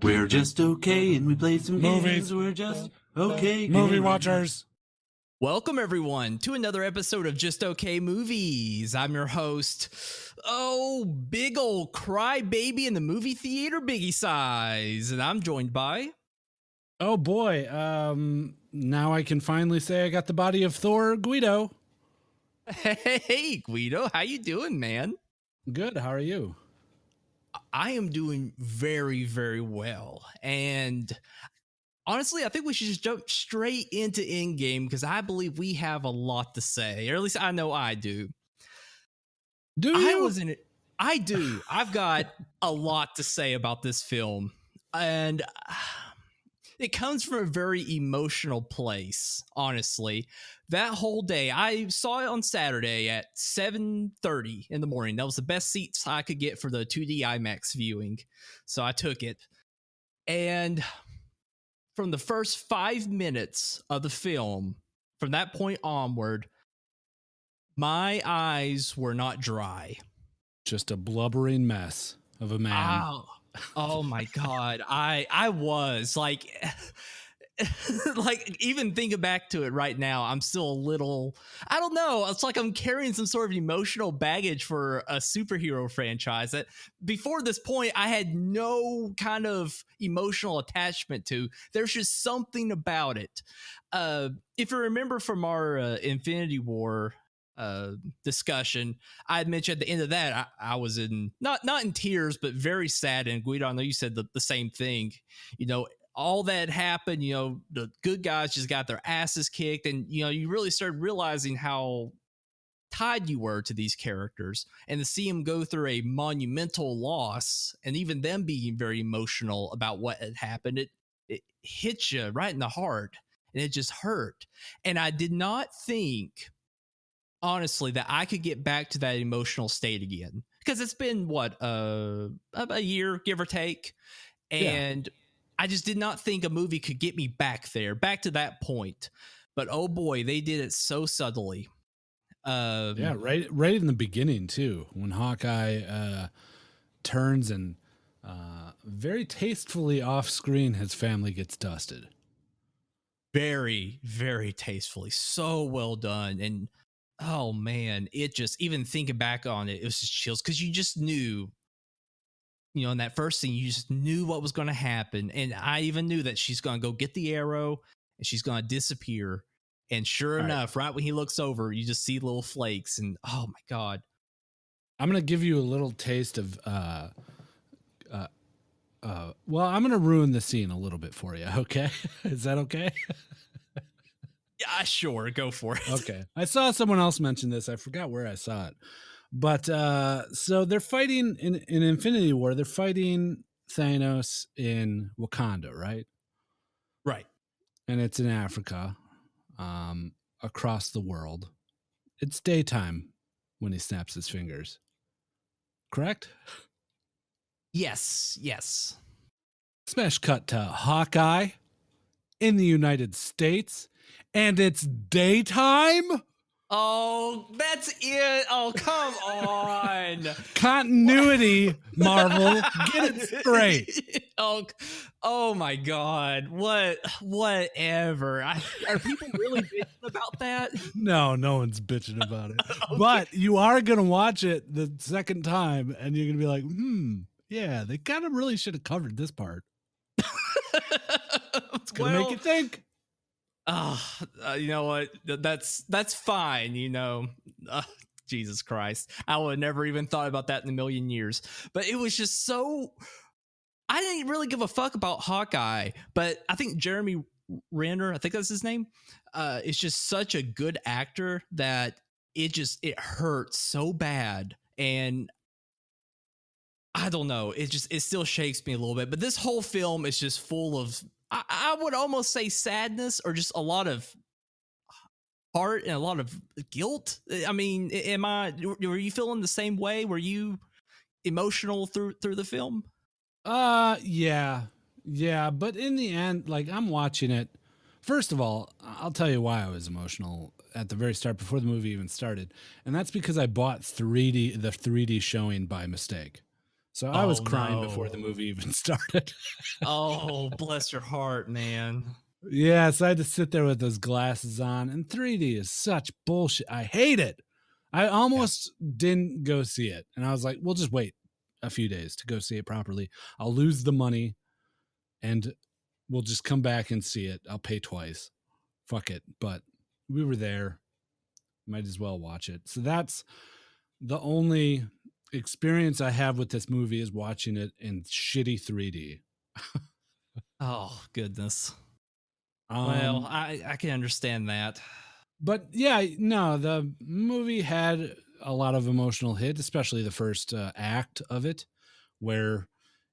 We're just okay, and we play some Movies. games. We're just okay. Movie games. watchers. Welcome, everyone, to another episode of Just Okay Movies. I'm your host, big ol' crybaby in the movie theater, Biggie size. And I'm joined by... Oh boy, now I can finally say I got the body of Thor, Gweedo. Hey, Gweedo, how you doing, man? Good, how are you? I am doing very, very well. And honestly, I think we should just jump straight into Endgame because I believe we have a lot to say, or at least I know I do. Do you? I do. I've got a lot to say about this film. And it comes from a very emotional place, honestly. That whole day, I saw it on Saturday at 7:30 in the morning. That was the best seats I could get for the 2D IMAX viewing. So I took it. And from the first 5 minutes of the film, from that point onward, my eyes were not dry. Just a blubbering mess of a man. Oh my God. I was like, like even thinking back to it right now, I'm still a little, I don't know. It's like I'm carrying some sort of emotional baggage for a superhero franchise that before this point, I had no kind of emotional attachment to. There's just something about it. If you remember from our Infinity War discussion, I had mentioned at the end of that I was in not in tears but very sad. And Guido, I know you said the same thing. You know, all that happened, you know, the good guys just got their asses kicked, and you know, you really started realizing how tied you were to these characters, and to see them go through a monumental loss and even them being very emotional about what had happened, it hits you right in the heart, and it just hurt. And I did not think, honestly, that I could get back to that emotional state again, because it's been what a year, give or take, and I just did not think a movie could get me back there, back to that point. But oh boy, they did it so subtly. Right in the beginning too, when Hawkeye turns and very tastefully off screen, his family gets dusted. Very, very tastefully, so well done. And oh man, it just, even thinking back on it, it was just chills, because you just knew, you know, in that first scene, you just knew what was going to happen. And I even knew that she's going to go get the arrow and she's going to disappear. And sure enough, right when he looks over, you just see little flakes, and oh my God. I'm going to give you a little taste of, well, I'm going to ruin the scene a little bit for you. Okay. Is that okay? Yeah, sure. Go for it. Okay. I saw someone else mention this. I forgot where I saw it. But so they're fighting in Infinity War. They're fighting Thanos in Wakanda, right? Right. And it's in Africa, across the world. It's daytime when he snaps his fingers. Correct? Yes. Yes. Smash cut to Hawkeye in the United States, and it's daytime? Oh, that's it. Oh, come on. Continuity, Marvel. Get it straight. Oh my God. Whatever. Are people really bitching about that? No one's bitching about it. Okay. But you are going to watch it the second time, and you're going to be like, yeah, they kind of really should have covered this part. It's going to make you think. You know what? That's fine. You know, Jesus Christ, I would have never even thought about that in a million years. But it was just so. I didn't really give a fuck about Hawkeye, but I think Jeremy Renner, I think that's his name, is just such a good actor that it hurts so bad. And I don't know, it still shakes me a little bit. But this whole film is just full of, I would almost say sadness, or just a lot of heart and a lot of guilt. I mean, were you feeling the same way? Were you emotional through the film? Yeah. But in the end, like, I'm watching it. First of all, I'll tell you why I was emotional at the very start, before the movie even started. And that's because I bought the 3D showing by mistake. So I was Oh, crying no. before the movie even started. Oh, bless your heart, man. Yeah, so I had to sit there with those glasses on, and 3D is such bullshit. I hate it. I almost didn't go see it, and I was like, we'll just wait a few days to go see it properly. I'll lose the money, and we'll just come back and see it. I'll pay twice. Fuck it. But we were there. Might as well watch it. So that's the only experience I have with this movie is watching it in shitty 3D. Oh, goodness. Well, I can understand that. But yeah, no, the movie had a lot of emotional hits, especially the first act of it, where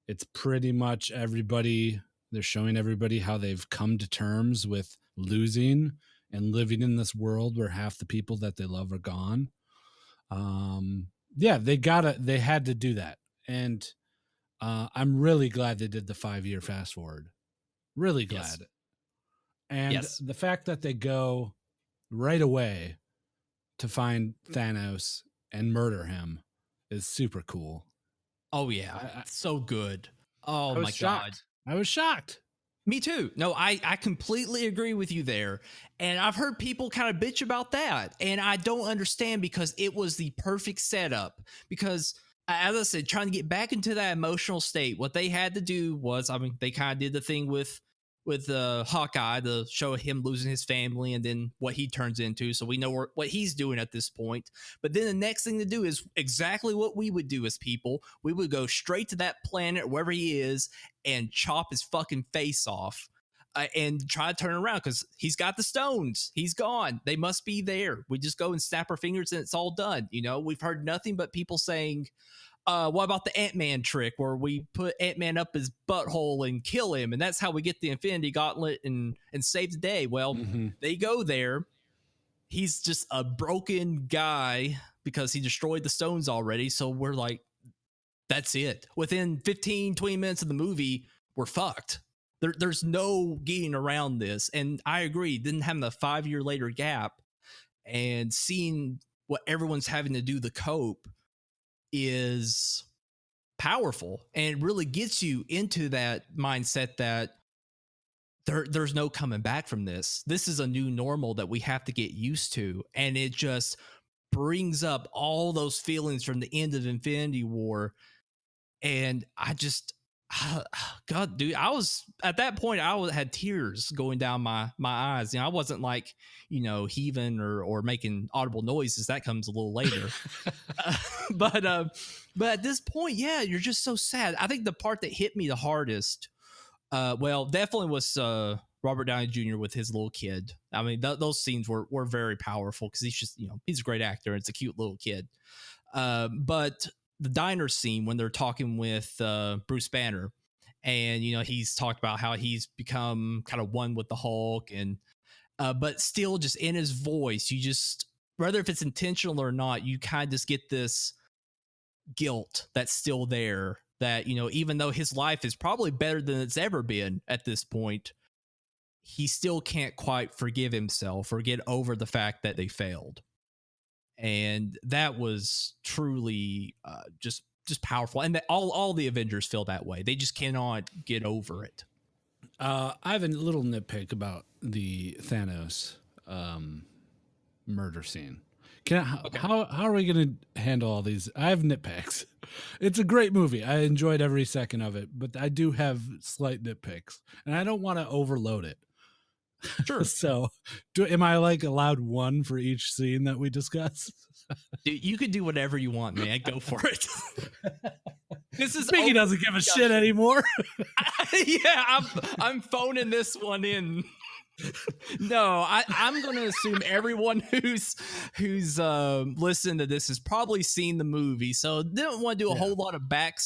it's pretty much everybody, they're showing everybody how they've come to terms with losing and living in this world where half the people that they love are gone. Yeah, they had to do that. And I'm really glad they did the 5-year fast forward. Really glad. Yes. And Yes. the fact that they go right away to find Thanos and murder him is super cool. Oh, yeah. So good. Oh, I was my shocked. God. I was shocked. Me too. No, I completely agree with you there. And I've heard people kind of bitch about that. And I don't understand because it was the perfect setup. Because, as I said, trying to get back into that emotional state, what they had to do was, I mean, they kind of did the thing with Hawkeye to show him losing his family and then what he turns into. So we know what he's doing at this point. But then the next thing to do is exactly what we would do as people. We would go straight to that planet, wherever he is, and chop his fucking face off and try to turn around because he's got the stones. He's gone. They must be there. We just go and snap our fingers and it's all done. You know, we've heard nothing but people saying, what about the Ant-Man trick where we put Ant-Man up his butthole and kill him, and that's how we get the Infinity Gauntlet and save the day? Well, they go there. He's just a broken guy because he destroyed the stones already. So we're like, that's it. Within 15, 20 minutes of the movie, we're fucked. There's no getting around this. And I agree, then having the 5-year later gap and seeing what everyone's having to do to cope is powerful, and it really gets you into that mindset that there's no coming back from this. This is a new normal that we have to get used to, and it just brings up all those feelings from the end of Infinity War. And I just God, dude, I was at that point, had tears going down my eyes. You know, I wasn't like, you know, heaving or making audible noises. That comes a little later. But at this point, yeah, you're just so sad. I think the part that hit me the hardest, well, definitely was Robert Downey Jr. with his little kid. I mean, those scenes were very powerful because he's just, you know, he's a great actor. It's a cute little kid. But the diner scene when they're talking with Bruce Banner, and you know, he's talked about how he's become kind of one with the Hulk, and but still just in his voice, you just, whether if it's intentional or not, you kind of just get this guilt that's still there, that, you know, even though his life is probably better than it's ever been at this point, he still can't quite forgive himself or get over the fact that they failed. And that was truly just powerful. And that all the Avengers feel that way. They just cannot get over it. I have a little nitpick about the Thanos murder scene. How are we going to handle all these? I have nitpicks. It's a great movie. I enjoyed every second of it, but I do have slight nitpicks, and I don't want to overload it. Sure. So, am I like allowed one for each scene that we discuss? Dude, you could do whatever you want, man. Go for it. This is Biggie doesn't give a shit anymore. Yeah, I'm phoning this one in. No, I'm going to assume everyone who's listened to this has probably seen the movie, so didn't want to do a whole lot of back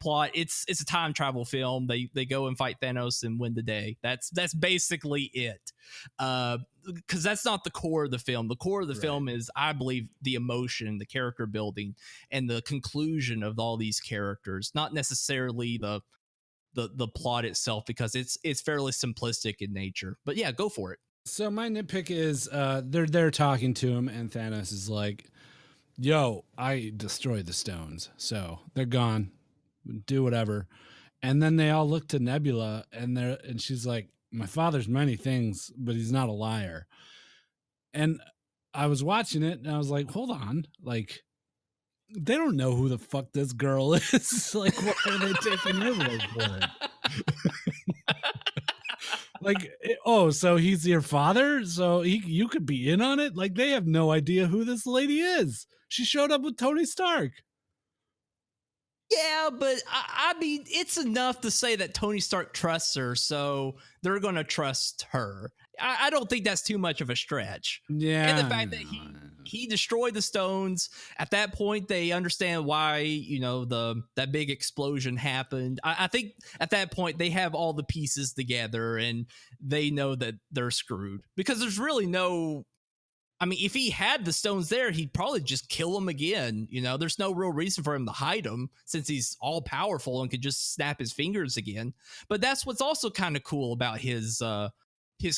plot. It's a time travel film. They go and fight Thanos and win the day. That's basically it. Because that's not the core of the film. The core of the film is, I believe, the emotion, the character building, and the conclusion of all these characters. Not necessarily the plot itself, because it's fairly simplistic in nature. But yeah, go for it. So my nitpick is they're talking to him, and Thanos is like, yo, I destroyed the stones, so they're gone. Do whatever. And then they all look to Nebula, and she's like, my father's many things, but he's not a liar. And I was watching it, and I was like, hold on, like, they don't know who the fuck this girl is. Like, why are they taking her word for it? Like, oh, so he's your father? So you could be in on it? Like, they have no idea who this lady is. She showed up with Tony Stark. Yeah, but I mean, it's enough to say that Tony Stark trusts her, so they're going to trust her. I don't think that's too much of a stretch. Yeah. And the fact that he destroyed the stones, at that point, they understand why, you know, that big explosion happened. I think at that point, they have all the pieces together and they know that they're screwed. Because there's really no... I mean, if he had the stones there, he'd probably just kill them again. You know, there's no real reason for him to hide them since he's all powerful and could just snap his fingers again. But that's what's also kind of cool about his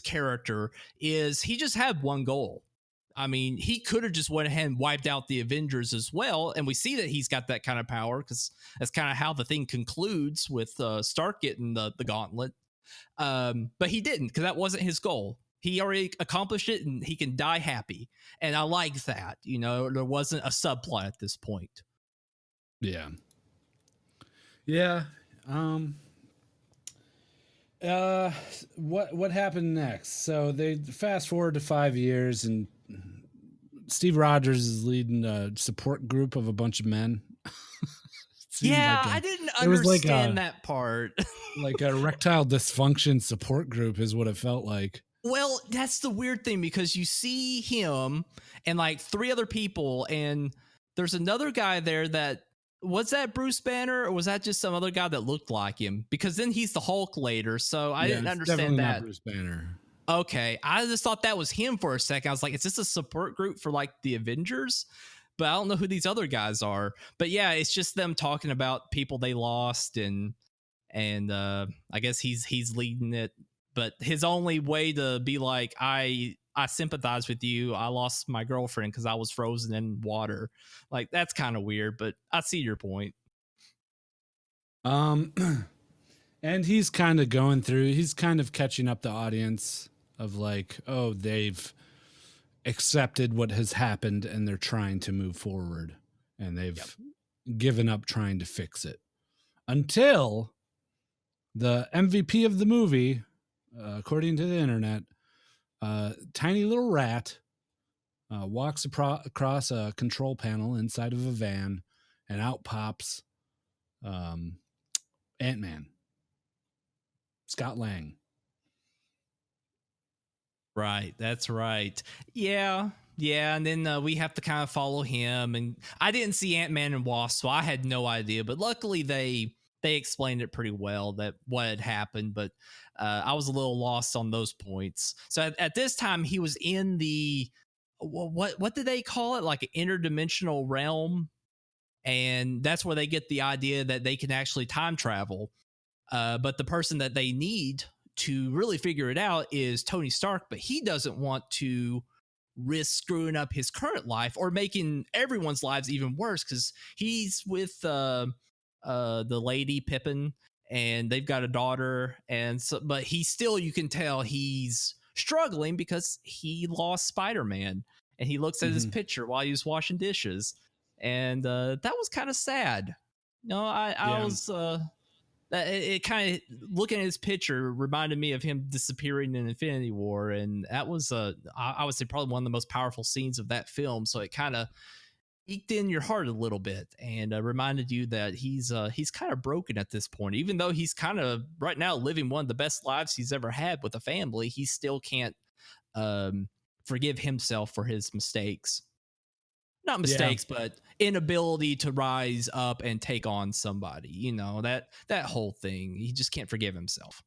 character is he just had one goal. I mean, he could have just went ahead and wiped out the Avengers as well. And we see that he's got that kind of power because that's kind of how the thing concludes with Stark getting the gauntlet. But he didn't, because that wasn't his goal. He already accomplished it and he can die happy. And I like that. You know, there wasn't a subplot at this point. Yeah. Yeah. What happened next? So they fast forward to 5 years and Steve Rogers is leading a support group of a bunch of men. Yeah, I didn't understand that part. Like a erectile dysfunction support group is what it felt like. Well, that's the weird thing because you see him and like 3 other people, and there's another guy there that was that Bruce Banner or was that just some other guy that looked like him? Because then he's the Hulk later, so I didn't understand that. Not Bruce Banner. Okay, I just thought that was him for a second. I was like, is this a support group for like the Avengers? But I don't know who these other guys are. But yeah, it's just them talking about people they lost, and I guess he's leading it. But his only way to be like, I sympathize with you. I lost my girlfriend because I was frozen in water. Like, that's kind of weird, but I see your point. And he's kind of he's kind of catching up the audience of like, oh, they've accepted what has happened and they're trying to move forward and they've given up trying to fix it until the MVP of the movie, according to the internet, tiny little rat walks across a control panel inside of a van, and out pops Ant-Man, Scott Lang. Right, that's right. Yeah, and then we have to kind of follow him. And I didn't see Ant-Man and Wasp, so I had no idea. But luckily, they explained it pretty well that what had happened. But I was a little lost on those points. So at this time, he was in the what did they call it? Like an interdimensional realm, and that's where they get the idea that they can actually time travel. But the person that they need to really figure it out is Tony Stark, but he doesn't want to risk screwing up his current life or making everyone's lives even worse because he's with the lady Pippin, and they've got a daughter, and so, but he still, you can tell he's struggling because he lost Spider-Man, and he looks at his picture while he was washing dishes, and that was kind of sad. No, I was it kind of, looking at his picture reminded me of him disappearing in Infinity War, and that was I would say probably one of the most powerful scenes of that film. So it kind of eked in your heart a little bit and reminded you that he's kind of broken at this point. Even though he's kind of right now living one of the best lives he's ever had with a family, he still can't forgive himself for his mistakes. Not mistakes, but inability to rise up and take on somebody. You know, that whole thing. He just can't forgive himself.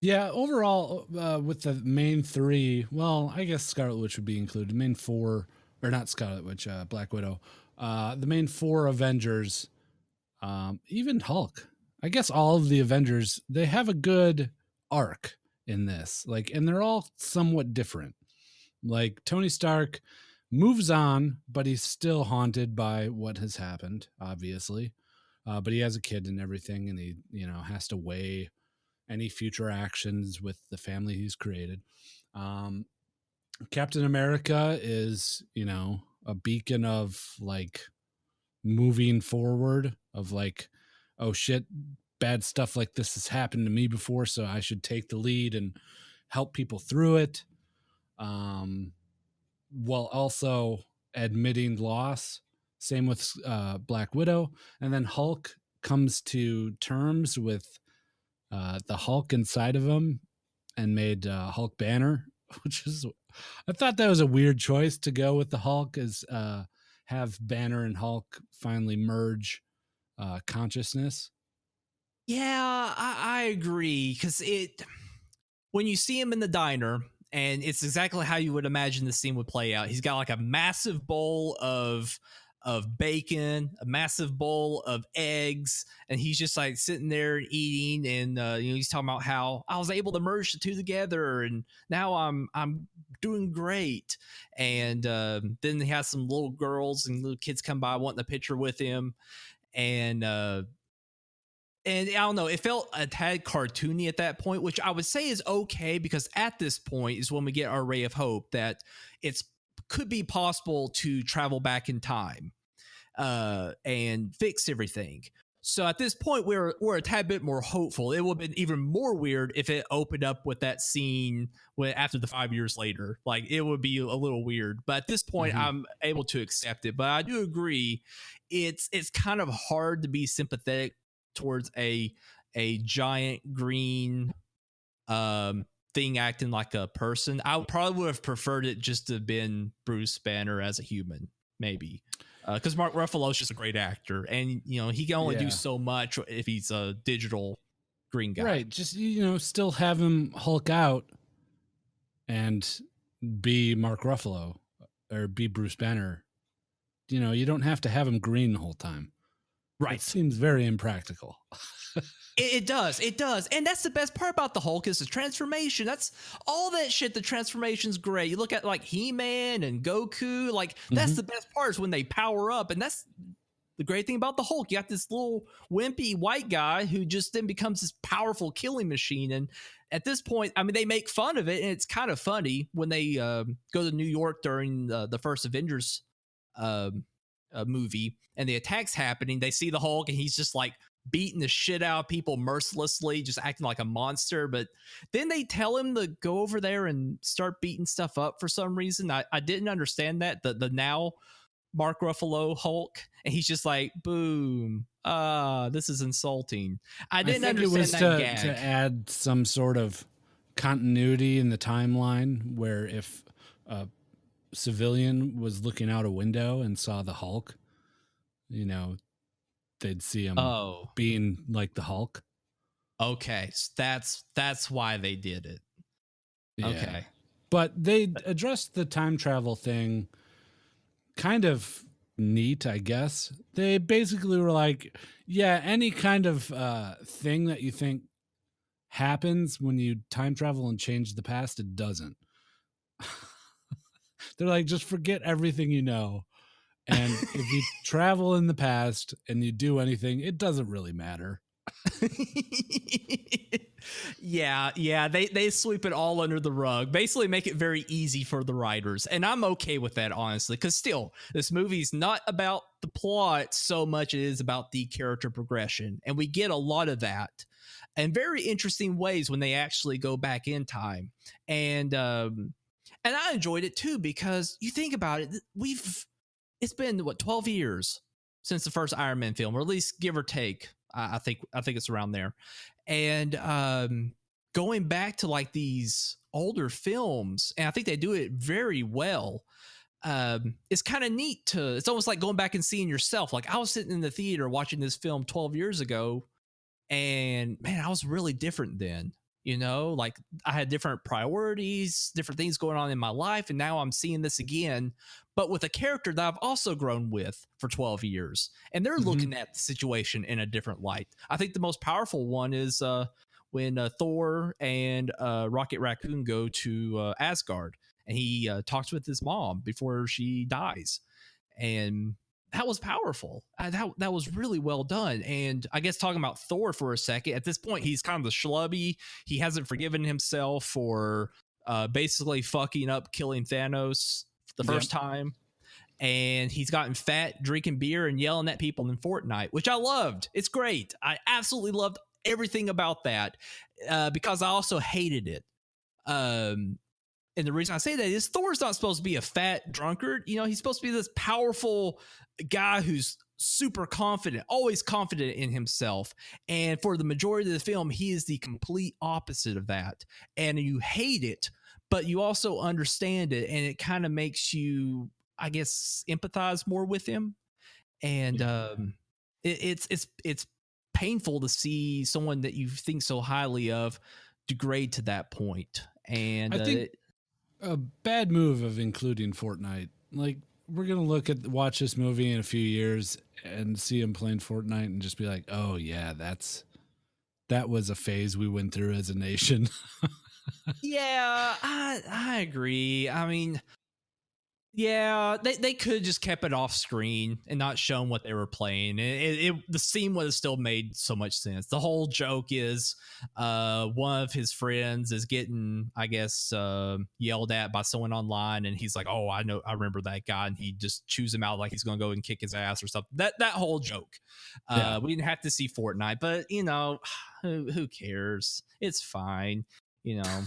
Yeah, overall, with the main 3, well, I guess Scarlet Witch would be included. The main 4, or not Scarlet Witch, Black Widow. The main 4 Avengers, even Hulk. I guess all of the Avengers, they have a good arc in this. Like, and they're all somewhat different. Like Tony Stark moves on, but he's still haunted by what has happened, obviously. But he has a kid and everything, and he, has to weigh any future actions with the family he's created. Um, Captain America is, a beacon of like moving forward, of like, oh shit, bad stuff like this has happened to me before, so I should take the lead and help people through it. While also admitting loss. Same with Black Widow. And then Hulk comes to terms with the Hulk inside of him and made Hulk Banner, which is, I thought that was a weird choice to go with the Hulk, is have Banner and Hulk finally merge consciousness. Yeah, I agree, because when you see him in the diner, and it's exactly how you would imagine the scene would play out. He's got like a massive bowl of bacon, a massive bowl of eggs, and he's just like sitting there and eating. And he's talking about how I was able to merge the two together, and now I'm doing great. And then he has some little girls and little kids come by wanting a picture with him, and I don't know, it felt a tad cartoony at that point, which I would say is okay, because at this point is when we get our ray of hope that it's could be possible to travel back in time and fix everything. So at this point, we're a tad bit more hopeful. It would have been even more weird if it opened up with that scene after the 5 years later. Like, it would be a little weird. But at this point, I'm able to accept it. But I do agree, it's kind of hard to be sympathetic towards a giant green thing acting like a person. I probably would have preferred it just to have been Bruce Banner as a human, maybe, because Mark Ruffalo's just a great actor, and he can only do so much if he's a digital green guy. Right, just still have him Hulk out and be Mark Ruffalo or be Bruce Banner. You don't have to have him green the whole time. Right. It seems very impractical. It does. And that's the best part about the Hulk, is the transformation. That's all that shit. The transformation's great. You look at like He-Man and Goku, like that's the best part, is when they power up. And that's the great thing about the Hulk. You got this little wimpy white guy who just then becomes this powerful killing machine. And at this point, I mean, they make fun of it, and it's kind of funny when they go to New York during the first Avengers movie, and the attack's happening. They see the Hulk, and he's just like beating the shit out of people mercilessly, just acting like a monster. But then they tell him to go over there and start beating stuff up for some reason. I didn't understand that. The now Mark Ruffalo Hulk, and he's just like, boom, this is insulting. I didn't understand it was that gag. to add some sort of continuity in the timeline, where if a civilian was looking out a window and saw the Hulk, they'd see him being like the Hulk. Okay, so that's why they did it. Yeah. Okay. But they addressed the time travel thing kind of neat, I guess. They basically were like, yeah, any kind of thing that you think happens when you time travel and change the past, it doesn't. They're like, just forget everything you know. And if you travel in the past and you do anything, it doesn't really matter. Yeah, they sweep it all under the rug, basically make it very easy for the writers, and I'm okay with that, honestly, because still, this movie's not about the plot so much as it is about the character progression, and we get a lot of that in very interesting ways when they actually go back in time. And I enjoyed it too, because you think about it, it's been 12 years since the first Iron Man film, or at least give or take. I think it's around there. And going back to like these older films, and I think they do it very well. It's kind of neat it's almost like going back and seeing yourself. Like, I was sitting in the theater watching this film 12 years ago, and man, I was really different then. Like, I had different priorities, different things going on in my life. And now I'm seeing this again, but with a character that I've also grown with for 12 years. And they're looking at the situation in a different light. I think the most powerful one is when Thor and Rocket Raccoon go to Asgard. and he talks with his mom before she dies, and that was powerful. That was really well done. And I guess talking about Thor for a second, at this point he's kind of the schlubby. He hasn't forgiven himself for basically fucking up killing Thanos the first time, and he's gotten fat drinking beer and yelling at people in Fortnite, which I loved. It's great. I absolutely loved everything about that, because I also hated it. And the reason I say that is Thor's not supposed to be a fat drunkard. You know, he's supposed to be this powerful guy who's super confident, always confident in himself. And for the majority of the film, he is the complete opposite of that. And you hate it, but you also understand it. And it kind of makes you, I guess, empathize more with him. And it's painful to see someone that you think so highly of degrade to that point. And I think a bad move of including Fortnite. Like, we're gonna watch this movie in a few years and see him playing Fortnite and just be like, oh yeah, that was a phase we went through as a nation. yeah, I agree. I mean, yeah, they could have just kept it off screen and not shown what they were playing. The scene would have still made so much sense. The whole joke is one of his friends is getting, I guess, yelled at by someone online, and he's like, oh, I remember that guy, and he just chews him out like he's going to go and kick his ass or something. That whole joke. We didn't have to see Fortnite, but, you know, who cares? It's fine. You know,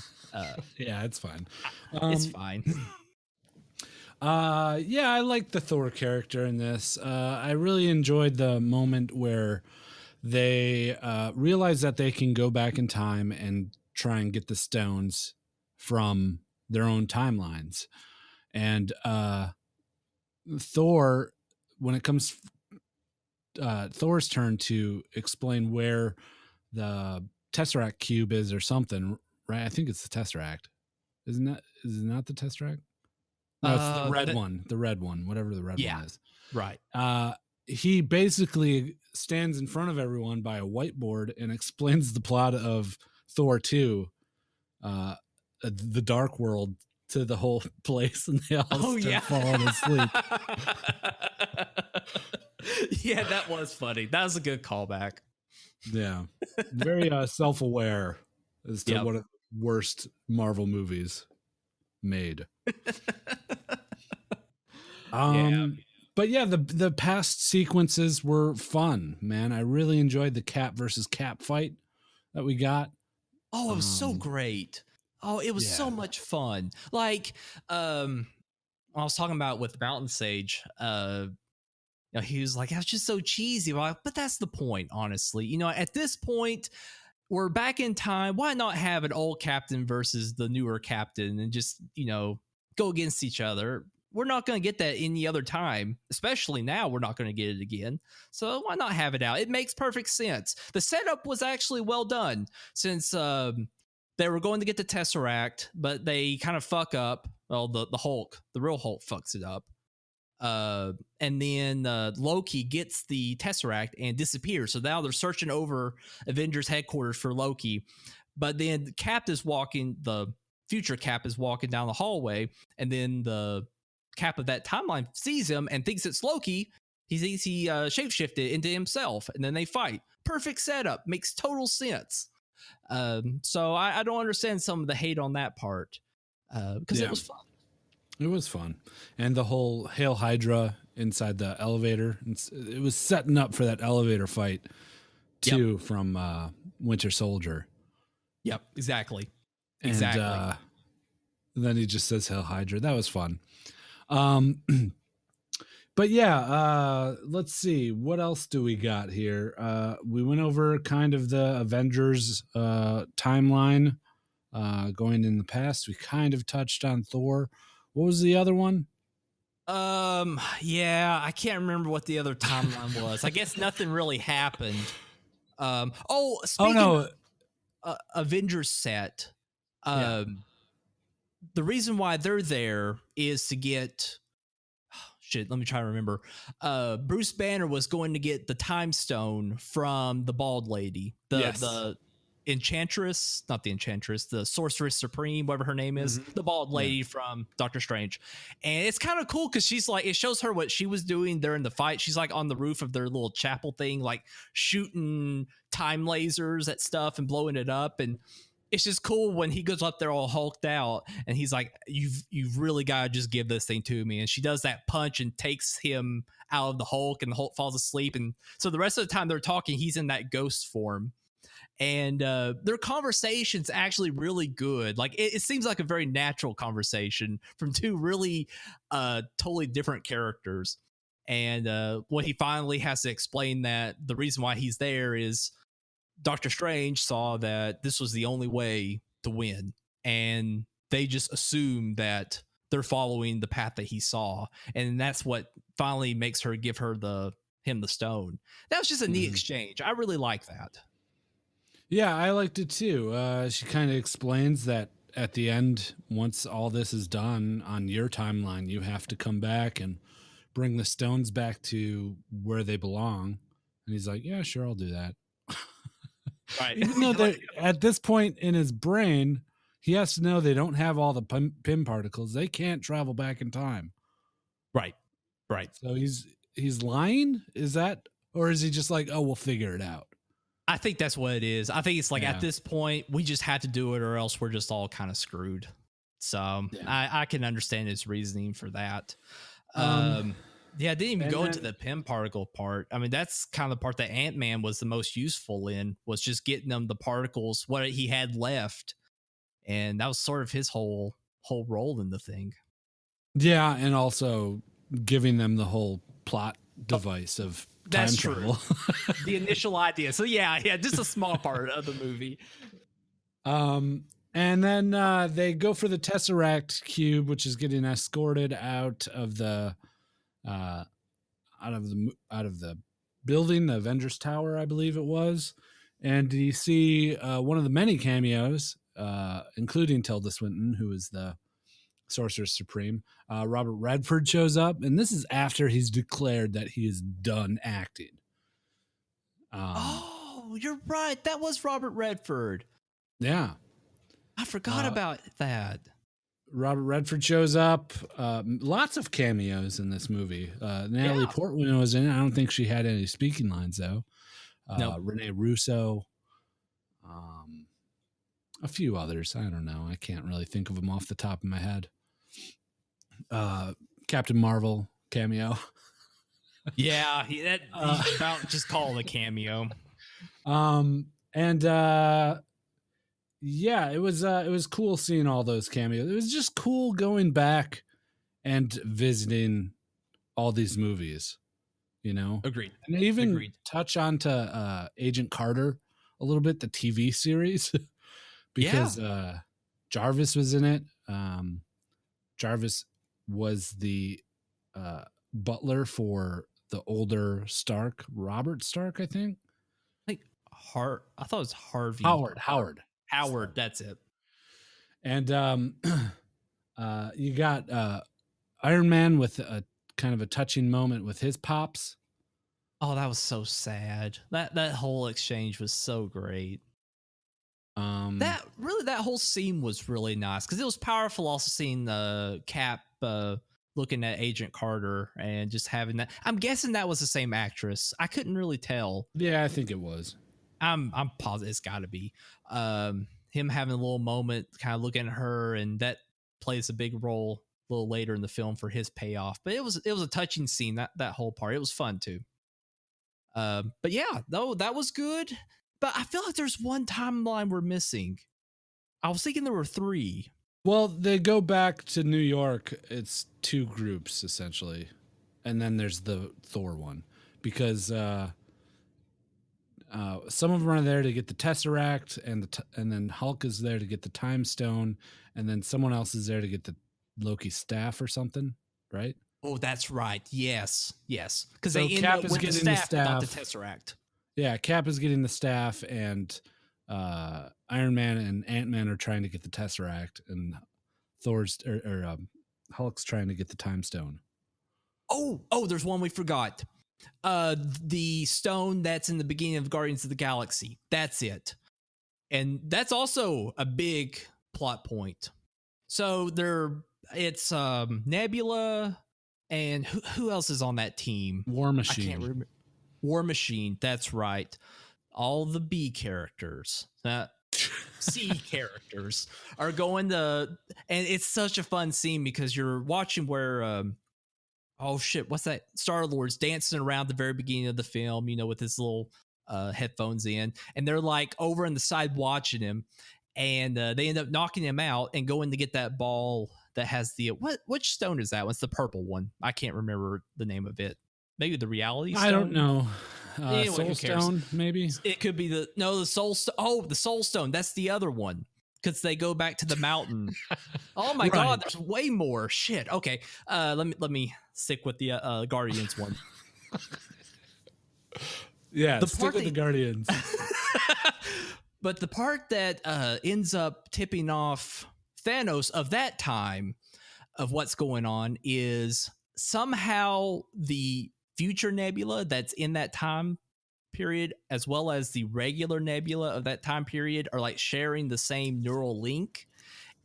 yeah, it's fine. It's fine. Yeah, I like the Thor character in this. I really enjoyed the moment where they realize that they can go back in time and try and get the stones from their own timelines. And Thor, when it comes Thor's turn to explain where the Tesseract cube is or something, right? I think it's the Tesseract. Is it not the Tesseract? No, it's the red one. The red one, whatever the red one is. Right. He basically stands in front of everyone by a whiteboard and explains the plot of Thor 2, The Dark World, to the whole place, and they all start falling asleep. Yeah, that was funny. That was a good callback. Yeah. Very self-aware as to one of the worst Marvel movies made. But yeah, the past sequences were fun, man. I really enjoyed the Cap versus Cap fight that we got. Oh, it was so great. Oh, it was so much fun. Like, I was talking about with Mountain Sage, you know, he was like, "That's just so cheesy." Like, but that's the point, honestly. You know, at this point, we're back in time. Why not have an old captain versus the newer captain and just, you know, go against each other? We're not going to get that any other time, especially now. We're not going to get it again. So why not have it out? It makes perfect sense. The setup was actually well done, since they were going to get the Tesseract, but they kind of fuck up. Well, the Hulk, the real Hulk, fucks it up. And then Loki gets the Tesseract and disappears. So now they're searching over Avengers headquarters for Loki. But then the future Cap is walking down the hallway, and then the Cap of that timeline sees him and thinks it's Loki. He thinks he shapeshifted into himself, and then they fight. Perfect setup. Makes total sense. So I don't understand some of the hate on that part, because it was fun. It was fun. And the whole Hail Hydra inside the elevator, it was setting up for that elevator fight too, from Winter Soldier. Yep, exactly. And then he just says Hail Hydra. That was fun. But yeah, let's see. What else do we got here? We went over kind of the Avengers timeline going in the past. We kind of touched on Thor. What was the other one? Yeah, I can't remember what the other timeline was. I guess nothing really happened. Speaking of Avengers set, the reason why they're there is to get let me try to remember. Bruce Banner was going to get the time stone from the bald lady. Enchantress, not the Enchantress, the Sorceress Supreme, whatever her name is, the bald lady from Doctor Strange. And it's kind of cool because she's like, it shows her what she was doing during the fight. She's like on the roof of their little chapel thing, like shooting time lasers at stuff and blowing it up. And it's just cool when he goes up there all hulked out and he's like, you've really got to just give this thing to me. And she does that punch and takes him out of the Hulk, and the Hulk falls asleep. And so the rest of the time they're talking, he's in that ghost form. And their conversation's actually really good. Like it seems like a very natural conversation from two really totally different characters. And when he finally has to explain that the reason why he's there is Doctor Strange saw that this was the only way to win, and they just assume that they're following the path that he saw, and that's what finally makes her give her him the stone. That was just a neat exchange. I really like that. Yeah, I liked it too. She kind of explains that at the end, once all this is done on your timeline, you have to come back and bring the stones back to where they belong. And he's like, yeah, sure, I'll do that. Right. Even though at this point in his brain, he has to know they don't have all the pim particles. They can't travel back in time. Right. So he's lying? Is that, or is he just like, oh, we'll figure it out? I think that's what it is. I think it's like at this point, we just have to do it or else we're just all kind of screwed. So I can understand his reasoning for that. I didn't even go into the pim particle part. I mean, that's kind of the part that Ant-Man was the most useful in, was just getting them the particles, what he had left. And that was sort of his whole role in the thing. Yeah, and also giving them the whole plot device of time travel. The initial idea. So yeah, just a small part of the movie. And then they go for the Tesseract cube, which is getting escorted out of the building, the Avengers Tower, I believe it was. And you see one of the many cameos, including Tilda Swinton, who is the Sorcerer Supreme. Robert Redford shows up, and this is after he's declared that he is done acting. You're right. That was Robert Redford. Yeah. I forgot about that. Robert Redford shows up. Lots of cameos in this movie. Natalie Portman was in it. I don't think she had any speaking lines, though. No. Rene Russo. A few others. I don't know. I can't really think of them off the top of my head. Captain Marvel cameo. Yeah, he's about just call it a cameo. It was cool seeing all those cameos. It was just cool going back and visiting all these movies, you know? Agreed. And even touch onto Agent Carter a little bit, the TV series, because Jarvis was in it. Jarvis was the butler for the older Stark, Robert Stark, I think. I thought it was Harvey. Howard. That's it. And you got Iron Man with a kind of a touching moment with his pops. Oh, that was so sad. That whole exchange was so great. That whole scene was really nice because it was powerful. Also seeing the Cap looking at Agent Carter and just having that. I'm guessing that was the same actress. I couldn't really tell. Yeah, I think it was. I'm positive it's got to be. Him having a little moment, kind of looking at her, and that plays a big role a little later in the film for his payoff. But it was a touching scene. That whole part, it was fun too. But yeah, no, that was good. But I feel like there's one timeline we're missing. I was thinking there were 3. Well, they go back to New York. It's 2 groups essentially, and then there's the Thor one because some of them are there to get the Tesseract, and then Hulk is there to get the Time Stone, and then someone else is there to get the Loki staff or something, right? Oh, that's right. Yes. Because So they end Cap up is with the getting the staff, not the staff. Tesseract. Yeah, Cap is getting the staff, and Iron Man and Ant-Man are trying to get the Tesseract, and Hulk's trying to get the Time Stone. Oh, there's one we forgot. The stone that's in the beginning of Guardians of the Galaxy. That's it. And that's also a big plot point. So it's Nebula and who else is on that team? War I Machine. can't remember. War Machine, that's right. All the B characters, C characters are going to, and it's such a fun scene because you're watching where, oh shit, what's that? Star-Lord's dancing around the very beginning of the film, with his little headphones in, and they're like over on the side watching him, and they end up knocking him out and going to get that ball that has the which stone is that? What's the purple one? I can't remember the name of it. Maybe the reality stone? I don't know. Anyway, Soul who cares? Stone, maybe? It could be the soul stone. Oh, the soul stone. That's the other one. Because they go back to the mountain. Oh my god, there's way more shit. Okay, let me stick with the Guardians one. Yeah, stick with the Guardians. But the part that ends up tipping off Thanos of that time of what's going on is somehow the future Nebula that's in that time period, as well as the regular Nebula of that time period, are like sharing the same neural link.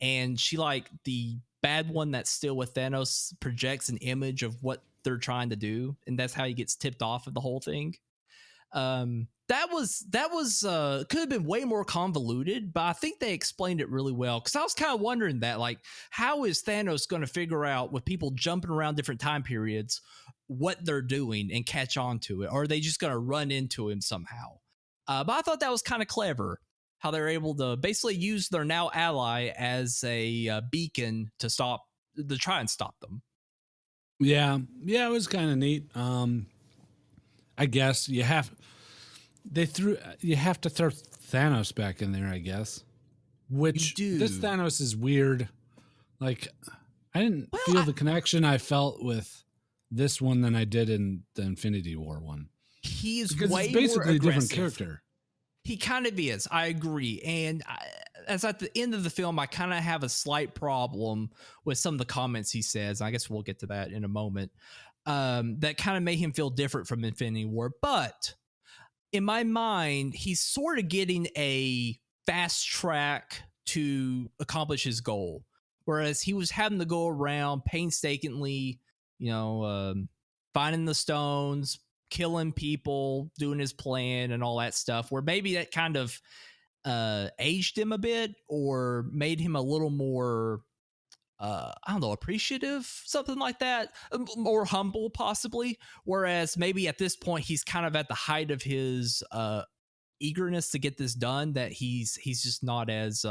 And she, like, the bad one that's still with Thanos, projects an image of what they're trying to do, and that's how he gets tipped off of the whole thing. That was could have been way more convoluted, but I think they explained it really well, because I was kind of wondering that, like, how is Thanos going to figure out, with people jumping around different time periods, what they're doing and catch on to it? Or are they just going to run into him somehow? But I thought that was kind of clever, how they're able to basically use their now ally as a beacon to try and stop them. Yeah, it was kind of neat. I guess you have to throw Thanos back in there, I guess. Which this Thanos is weird. Like, I didn't feel the connection I felt with this one than I did in the Infinity War one. He's because way it's basically more a different aggressive. character. He kind of is. I agree. And as at the end of the film, I kind of have a slight problem with some of the comments he says. I guess we'll get to that in a moment. That kind of made him feel different from Infinity War. But in my mind, he's sort of getting a fast track to accomplish his goal. Whereas he was having to go around painstakingly, finding the stones, killing people, doing his plan and all that stuff, where maybe that kind of aged him a bit or made him a little more, appreciative, something like that, more humble possibly. Whereas maybe at this point he's kind of at the height of his eagerness to get this done, that he's just not as,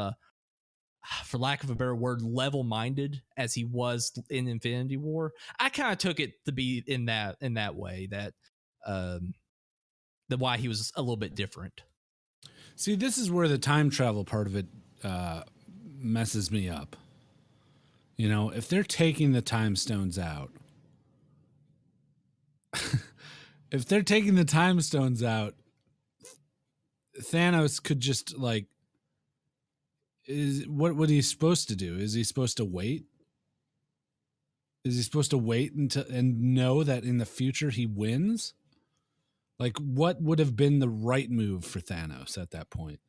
for lack of a better word, level-minded as he was in Infinity War. I kind of took it to be in that way, that why he was a little bit different. See, this is where the time travel part of it messes me up. If they're taking the time stones out, Thanos could just, like, what he's supposed to do? Is he supposed to wait? Is he supposed to wait until and know that in the future he wins? Like, what would have been the right move for Thanos at that point?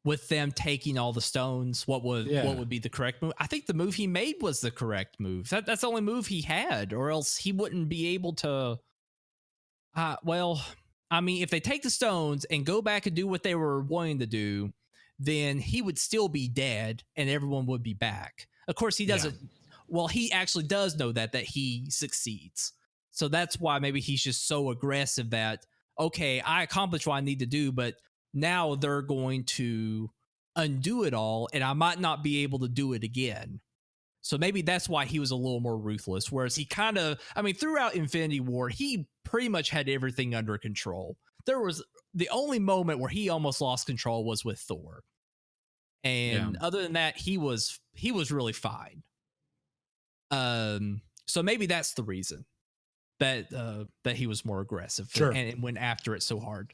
With them taking all the stones, what would be the correct move? I think the move he made was the correct move. That's the only move he had, or else he wouldn't be able to. If they take the stones and go back and do what they were wanting to do, then he would still be dead and everyone would be back. Of course, he doesn't. Yeah. Well, he actually does know that he succeeds. So that's why maybe he's just so aggressive that, okay, I accomplished what I need to do, but now they're going to undo it all and I might not be able to do it again. So maybe that's why he was a little more ruthless. Whereas he kind of, throughout Infinity War, he pretty much had everything under control. There was the only moment where he almost lost control was with Thor. And other than that, he was really fine. So maybe that's the reason that he was more aggressive, sure, and went after it so hard.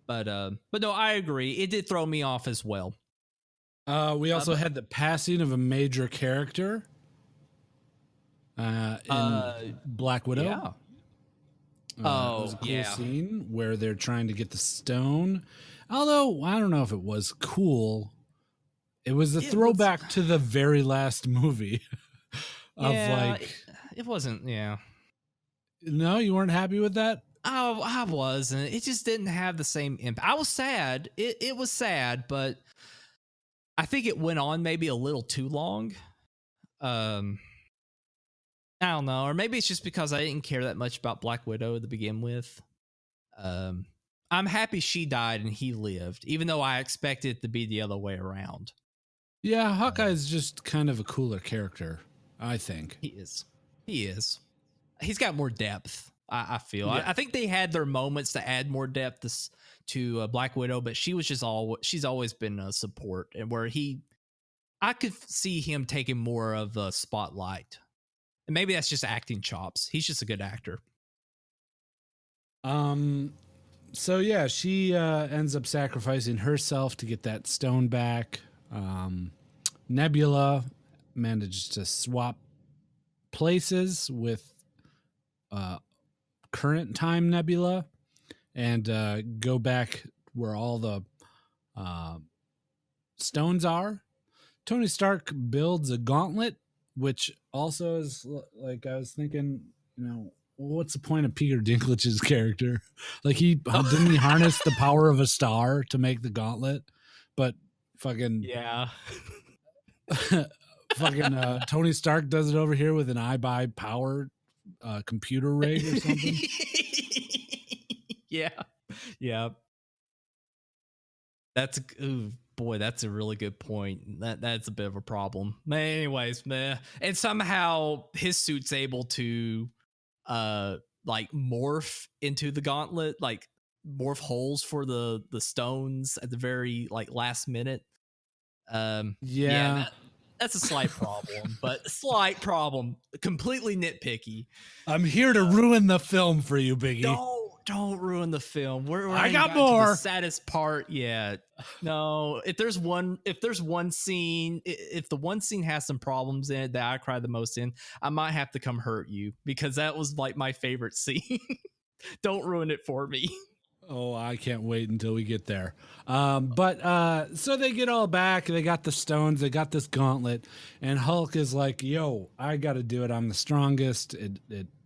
But no, I agree. It did throw me off as well. We also had the passing of a major character in Black Widow. Yeah. It was a cool scene where they're trying to get the stone. Although I don't know if it was cool. It was a It was- throwback to the very last movie of Yeah, like. it wasn't. Yeah. No, you weren't happy with that? I wasn't. It just didn't have the same impact. I was sad. It was sad, but I think it went on maybe a little too long. I don't know, or maybe it's just because I didn't care that much about Black Widow to begin with. Um, I'm happy she died and he lived, even though I expected it to be the other way around. Yeah, Hawkeye's just kind of a cooler character, I think. He is. He is. He's got more depth. I feel. Yeah. I think they had their moments to add more depth to Black Widow, but she was just she's always been a support, and where I could see him taking more of the spotlight. And maybe that's just acting chops. He's just a good actor. So yeah, she ends up sacrificing herself to get that stone back. Nebula manages to swap places with current time Nebula and go back where all the stones are. Tony Stark builds a gauntlet, which also is like, I was thinking, what's the point of Peter Dinklage's character? Like, didn't he harness the power of a star to make the gauntlet? But fucking Yeah. fucking Tony Stark does it over here with an iBuy power computer rig or something. Yeah. Yeah. That's boy, that's a really good point. That's a bit of a problem. Anyways, man. And somehow his suit's able to like morph into the gauntlet, like morph holes for the stones at the very like last minute. That's a slight problem, but slight problem. Completely nitpicky. I'm here to ruin the film for you, Biggie. Don't ruin the film. I got more. To the saddest part yet. No, if there's one scene, if the one scene has some problems in it that I cry the most in, I might have to come hurt you, because that was like my favorite scene. Don't ruin it for me. Oh, I can't wait until we get there. But so they get all back. They got the stones. They got this gauntlet. And Hulk is like, yo, I got to do it. I'm the strongest.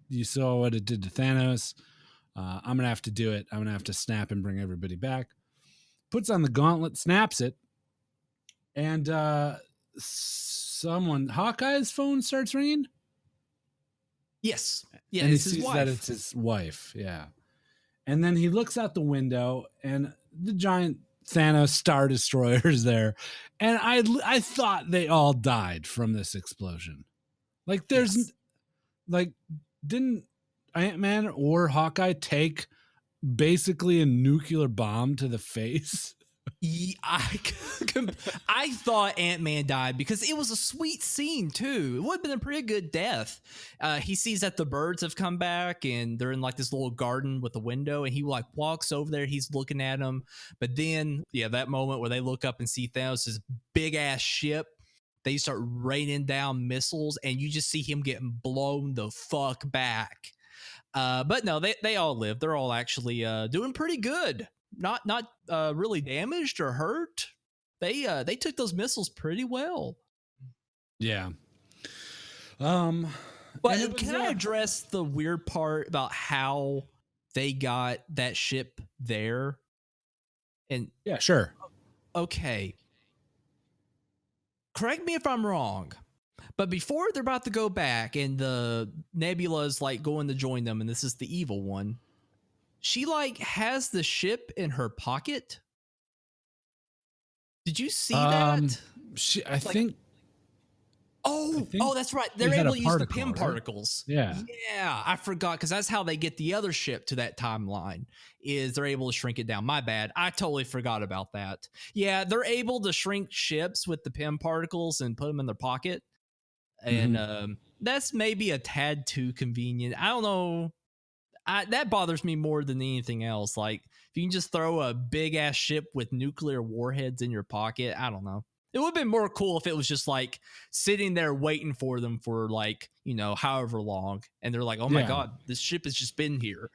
You saw what it did to Thanos. I'm going to have to do it. I'm going to have to snap and bring everybody back. Puts on the gauntlet, snaps it. And Hawkeye's phone starts ringing. Yes. Yeah, and he it's his sees wife. that it's his wife. Yeah. And then he looks out the window, and the giant Thanos Star Destroyer is there. And I thought they all died from this explosion. Like, didn't Ant-Man or Hawkeye take basically a nuclear bomb to the face? Yeah, I thought Ant-Man died because it was a sweet scene too. It would have been a pretty good death. He sees that the birds have come back and they're in like this little garden with a window, and he like walks over there. He's looking at them, but then that moment where they look up and see Thanos' big ass ship, they start raining down missiles, and you just see him getting blown the fuck back. But no, they all live. They're all actually doing pretty good. Not really damaged or hurt. They took those missiles pretty well. Yeah. But can I address the weird part about how they got that ship there? And yeah, sure. Okay. Correct me if I'm wrong, but before they're about to go back and the Nebula's like going to join them, and this is the evil one, she like has the ship in her pocket. Did you see that? I think. Oh, that's right. They're able to use the PIM particles. Yeah. Yeah, I forgot, because that's how they get the other ship to that timeline, is they're able to shrink it down. My bad. I totally forgot about that. Yeah, they're able to shrink ships with the PIM particles and put them in their pocket. And that's maybe a tad too convenient. I don't know. That bothers me more than anything else. Like, if you can just throw a big ass ship with nuclear warheads in your pocket, I don't know. It would have been more cool if it was just like sitting there waiting for them for like, however long. And they're like, oh my God, this ship has just been here.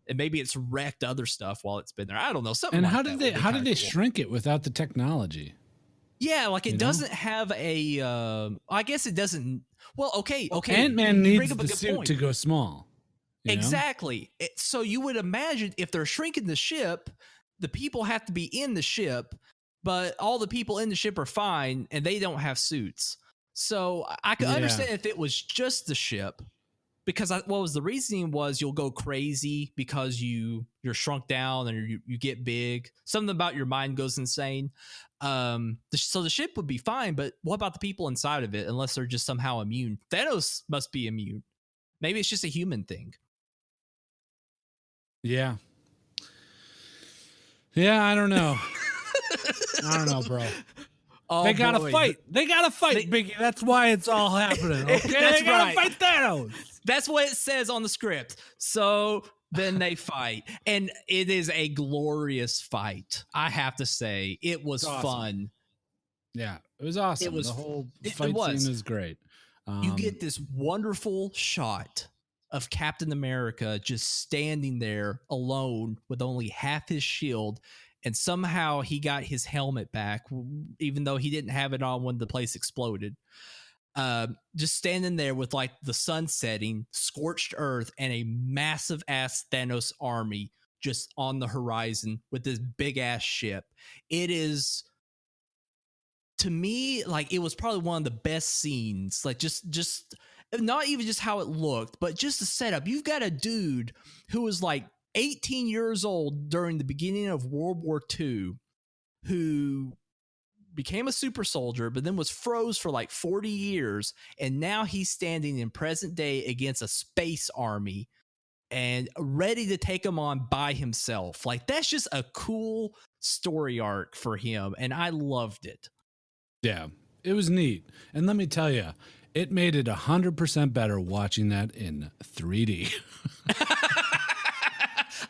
and maybe it's wrecked other stuff while it's been there. I don't know. Something. And like how that did would they be how kinda did they cool. shrink it without the technology? Yeah, like it You know? doesn't have a. I guess it doesn't. Well, okay. Ant-Man you bring needs up a the good suit point. to go small. You know? Exactly. So you would imagine if they're shrinking the ship, the people have to be in the ship, but all the people in the ship are fine and they don't have suits. So I could Yeah. understand if it was just the ship, because what was the reasoning was you'll go crazy because you're shrunk down and you get big. Something about your mind goes insane. So the ship would be fine, but what about the people inside of it? Unless they're just somehow immune. Thanos must be immune. Maybe it's just a human thing. Yeah. Yeah, I don't know. I don't know, bro. Oh, They gotta boy. fight. They gotta fight, They- Biggie. That's why it's all happening. Okay, That's they gotta right. fight Thanos. That's what it says on the script. So then they fight, and it is a glorious fight. I have to say, it was It's awesome. fun. Yeah, it was awesome. It was- the whole it fight was. scene is great. You get this wonderful shot of Captain America just standing there alone with only half his shield, and somehow he got his helmet back, even though he didn't have it on when the place exploded. Just standing there with like the sun setting, scorched earth, and a massive ass Thanos army just on the horizon with this big ass ship. It is, to me, like, it was probably one of the best scenes. Like, just not even just how it looked, but just the setup. You've got a dude who was like 18 years old during the beginning of World War II, who became a super soldier, but then was froze for like 40 years. And now he's standing in present day against a space army and ready to take him on by himself. Like, that's just a cool story arc for him. And I loved it. Yeah, it was neat. And let me tell you, it made it 100% better watching that in 3D.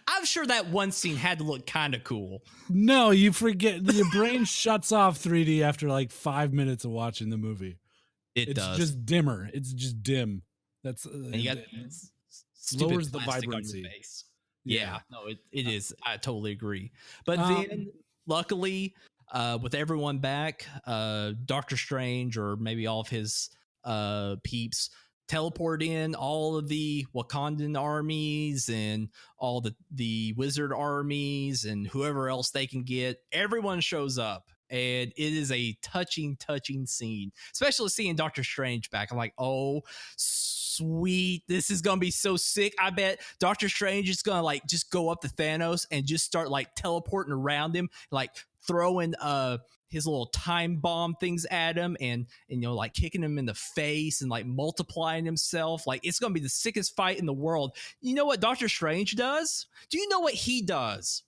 I'm sure that one scene had to look kind of cool. No, you forget. Your brain shuts off 3D after like 5 minutes of watching the movie. It's It's just dimmer. It's just dim. That's and you got it stupid lowers the plastic on your vibrancy. face. Yeah, no, it is. I totally agree. But Um, then, luckily, with everyone back, Doctor Strange, or maybe all of his peeps, teleport in all of the Wakandan armies and all the wizard armies and whoever else they can get. Everyone shows up. And it is a touching scene, especially seeing Doctor Strange back. I'm like, oh, sweet. This is going to be so sick. I bet Doctor Strange is going to like just go up to Thanos and just start like teleporting around him, like throwing his little time bomb things at him and you know, like kicking him in the face and like multiplying himself. Like, it's going to be the sickest fight in the world. You know what Doctor Strange does? Do you know what he does?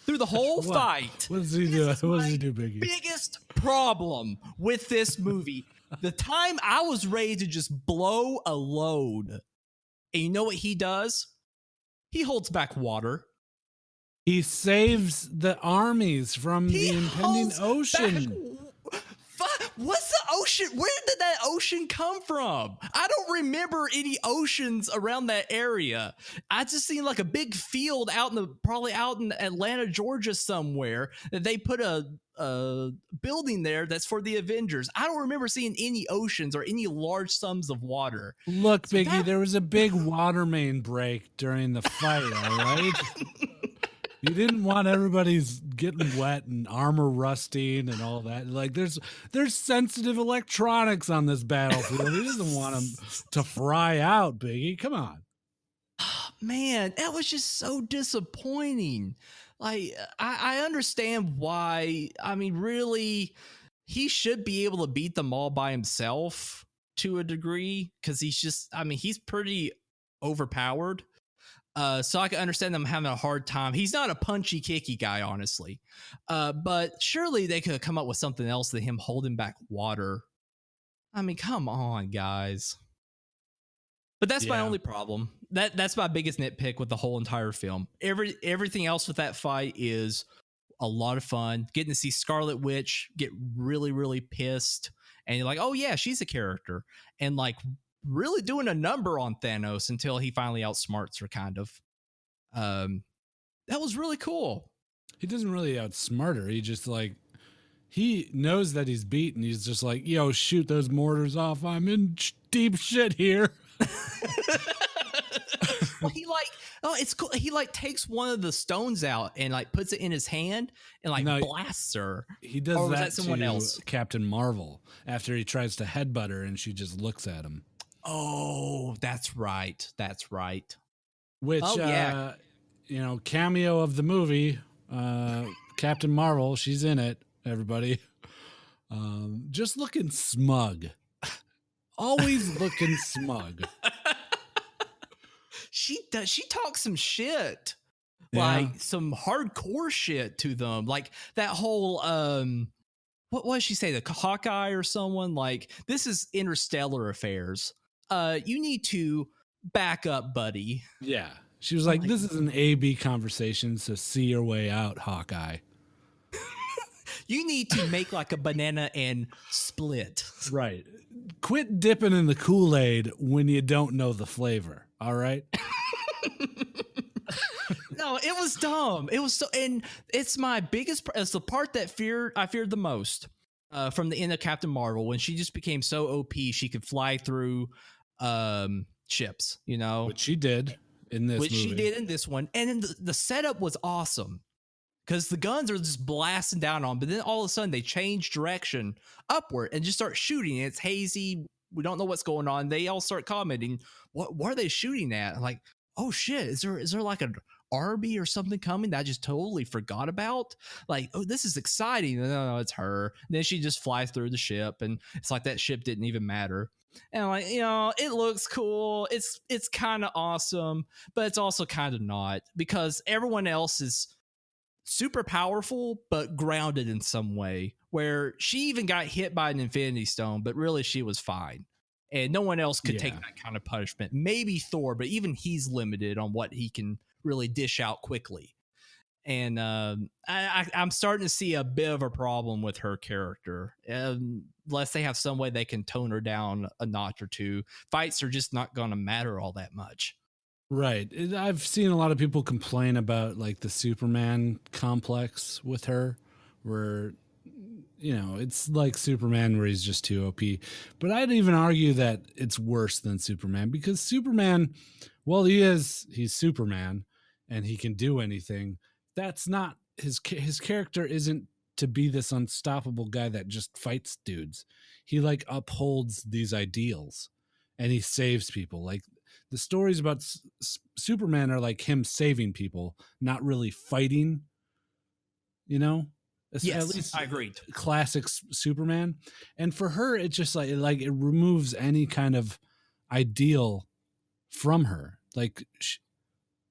Through the whole What? fight. What does he do? What does he do, Biggie? Biggest problem with this movie, the time I was ready to just blow a load. And you know what he does? He holds back water. He saves the armies from the impending ocean. What's the ocean? Where did that ocean come from? I don't remember any oceans around that area. I just seen like a big field probably out in Atlanta, Georgia somewhere, that they put a building there that's for the Avengers. I don't remember seeing any oceans or any large sums of water. Look, So Biggie, there was a big water main break during the fight, all right? You didn't want everybody's getting wet and armor rusting and all that. Like, there's sensitive electronics on this battlefield. He doesn't want them to fry out, Biggie. Come on. Man, that was just so disappointing. Like, I understand why. I mean, really, he should be able to beat them all by himself to a degree, because he's pretty overpowered. So I can understand them having a hard time. He's not a punchy, kicky guy, honestly. But surely they could have come up with something else than him holding back water. I mean, come on, guys. But that's my Yeah. only problem. That's my biggest nitpick with the whole entire film. Everything else with that fight is a lot of fun. Getting to see Scarlet Witch get really, really pissed. And you're like, oh yeah, she's a character. And like really doing a number on Thanos until he finally outsmarts her, kind of. That was really cool. He doesn't really outsmart her. He just like, he knows that he's beaten. He's just like, yo, shoot those mortars off. I'm in deep shit here. Well, he like, oh, it's cool. He like takes one of the stones out and like puts it in his hand and like No, blasts her. He does Or was that that someone to else? Captain Marvel after he tries to headbutt her and she just looks at him. Oh, that's right. That's right. Which, Oh, yeah. You know, cameo of the movie, Captain Marvel, she's in it, everybody. Just looking smug. Always looking smug. She does. She talks some shit, Yeah. like some hardcore shit to them, like that whole what did she say? The Hawkeye or someone like this is interstellar affairs. You need to back up, buddy. Yeah. She was like, this is an A-B conversation, so see your way out, Hawkeye. You need to make like a banana and split. Right. Quit dipping in the Kool-Aid when you don't know the flavor. All right. No, it was dumb. It was so, and it's my biggest. It's the part that I feared the most from the end of Captain Marvel when she just became so OP she could fly through ships. You know, Which she did in this which movie. she did in this one, and then the setup was awesome because the guns are just blasting down on, but then all of a sudden they change direction upward and just start shooting. It's hazy. We don't know what's going on. They all start commenting, what are they shooting at? I'm like, oh shit, is there like an Arby or something coming that I just totally forgot about? Like, oh, this is exciting. No, it's her. And then she just flies through the ship, and it's like that ship didn't even matter. And I'm like, you know, it looks cool. It's kind of awesome, but it's also kind of not because everyone else is super powerful but grounded in some way, where she even got hit by an Infinity Stone, but really she was fine. And no one else could take that kind of punishment. Maybe Thor, but even he's limited on what he can really dish out quickly. And I'm starting to see a bit of a problem with her character. Unless they have some way they can tone her down a notch or two, fights are just not going to matter all that much. Right. I've seen a lot of people complain about like the Superman complex with her, where, you know, it's like Superman where he's just too OP. But I'd even argue that it's worse than Superman because Superman, well, he's Superman and he can do anything. That's not his character isn't to be this unstoppable guy that just fights dudes. He like upholds these ideals and he saves people. Like the stories about Superman are like him saving people, not really fighting, you know? Yes, at least I agreed. Classic Superman. And for her, it's just like it removes any kind of ideal from her. Like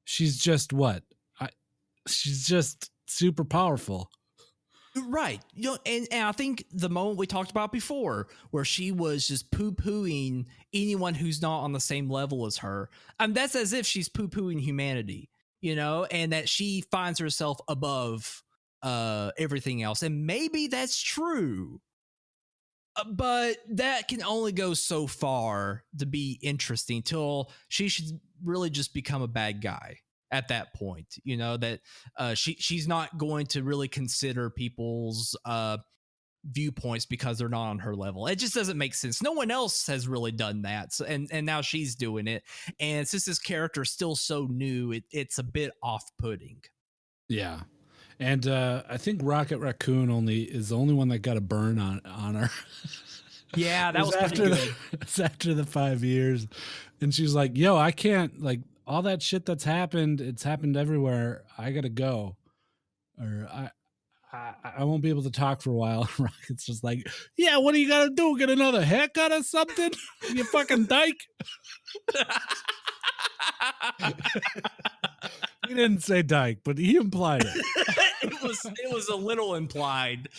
she's just what? She's just super powerful. Right. You know, and I think the moment we talked about before, where she was just poo-pooing anyone who's not on the same level as her, that's as if she's poo-pooing humanity, you know, and that she finds herself above everything else. And maybe that's true. But that can only go so far to be interesting till she should really just become a bad guy. At that point, you know, that she's not going to really consider people's viewpoints because they're not on her level. It just doesn't make sense. No one else has really done that, so, and now she's doing it. And since this character is still so new, it's a bit off-putting. Yeah, and I think Rocket Raccoon is the only one that got a burn on her. Yeah, that was pretty good. It's after the 5 years, and she's like, "Yo, I can't like." All that shit that's happened, it's happened everywhere. I gotta go, or I won't be able to talk for a while. Rocket's just like, yeah, what are you gonna do? Get another haircut or something? You fucking dyke. He didn't say dyke, but he implied it. It was a little implied.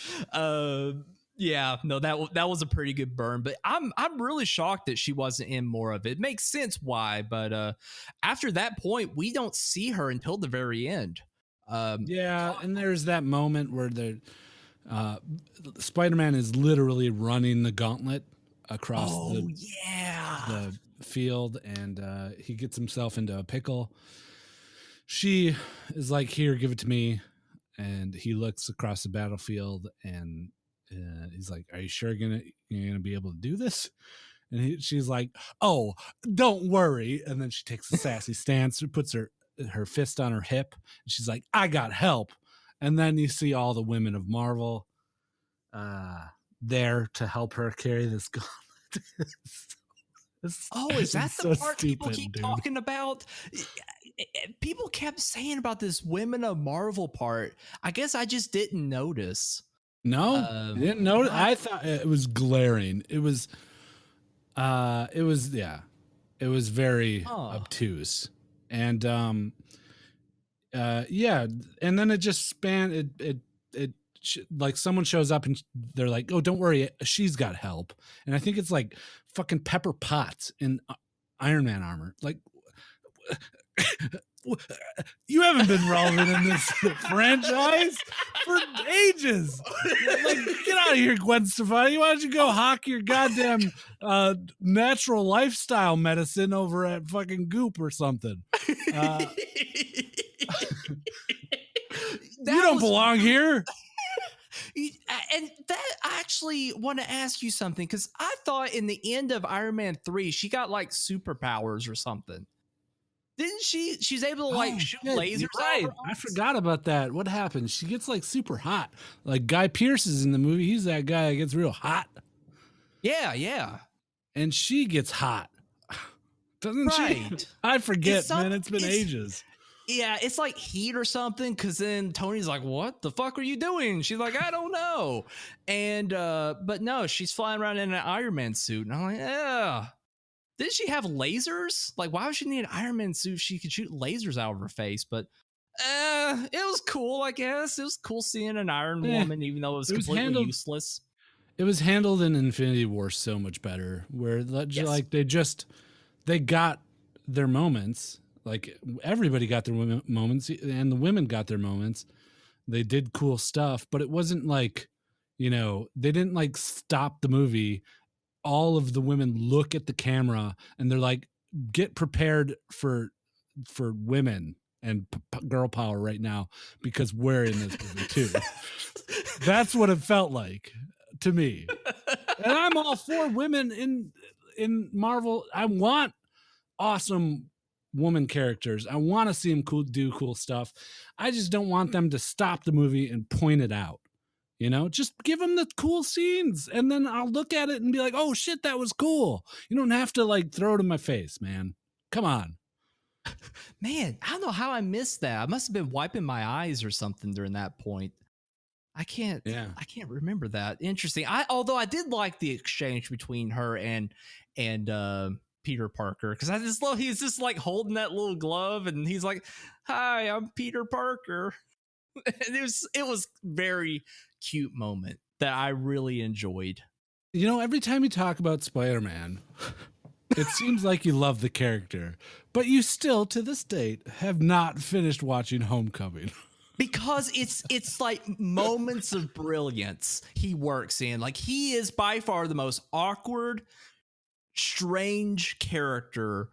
Yeah, no, that was a pretty good burn, but I'm really shocked that she wasn't in more of it. It makes sense why, but after that point, we don't see her until the very end. Yeah, and there's that moment where Spider-Man is literally running the gauntlet across the field, and he gets himself into a pickle. she is like, here, give it to me. And he looks across the battlefield and he's like, are you sure you're gonna be able to do this? And she's like, oh, don't worry. And then she takes a sassy stance, puts her fist on her hip, and she's like, I got help. And then you see all the women of Marvel there to help her carry this gauntlet. Oh, is that the part people keep dude. talking about? People kept saying about this women of Marvel part. I guess I just didn't notice. No, you didn't notice. I thought it was glaring. It was very obtuse. And yeah, and then it just spanned it like someone shows up and they're like, oh, don't worry, she's got help. And I think it's like fucking Pepper Potts in Iron Man armor. Like, you haven't been relevant in this franchise for ages. Like, get out of here, Gwen Stefani. Why don't you go hawk your goddamn natural lifestyle medicine over at fucking Goop or something? You don't belong here. And that, I actually want to ask you something, because I thought in the end of Iron Man 3 she got like superpowers or something. Didn't she? She's able to like shoot lasers. Right. I forgot about that. What happened? She gets like super hot. Like Guy Pearce is in the movie. He's that guy that gets real hot. Yeah. And she gets hot. Doesn't she? I forget, man. It's been ages. Yeah, it's like heat or something, because then Tony's like, what the fuck are you doing? She's like, I don't know. And but no, she's flying around in an Iron Man suit. And I'm like, yeah. Did she have lasers? Like, why would she need an Iron Man suit if she could shoot lasers out of her face? But it was cool, I guess. It was cool seeing an Iron Woman, even though it was completely useless. It was handled in Infinity War so much better, where like they got their moments. Like, everybody got their moments, and the women got their moments. They did cool stuff, but it wasn't like, they didn't like stop the movie. All of the women look at the camera and they're like, get prepared for women and girl power right now, because we're in this movie too. That's what it felt like to me. And I'm all for women in Marvel. I want awesome woman characters. I want to see them do cool stuff. I just don't want them to stop the movie and point it out. Just give them the cool scenes, and then I'll look at it and be like, oh shit, that was cool. You don't have to like throw it in my face, man. Come on. Man, I don't know how I missed that. I must have been wiping my eyes or something during that point. I can't remember that. Interesting. Although I did like the exchange between her and Peter Parker, because I just love, he's just like holding that little glove and he's like, hi, I'm Peter Parker. And it was very cute moment that I really enjoyed. Every time you talk about Spider-Man, it seems like you love the character, but you still to this date have not finished watching Homecoming. Because it's like moments of brilliance he works in. Like, he is by far the most awkward, strange character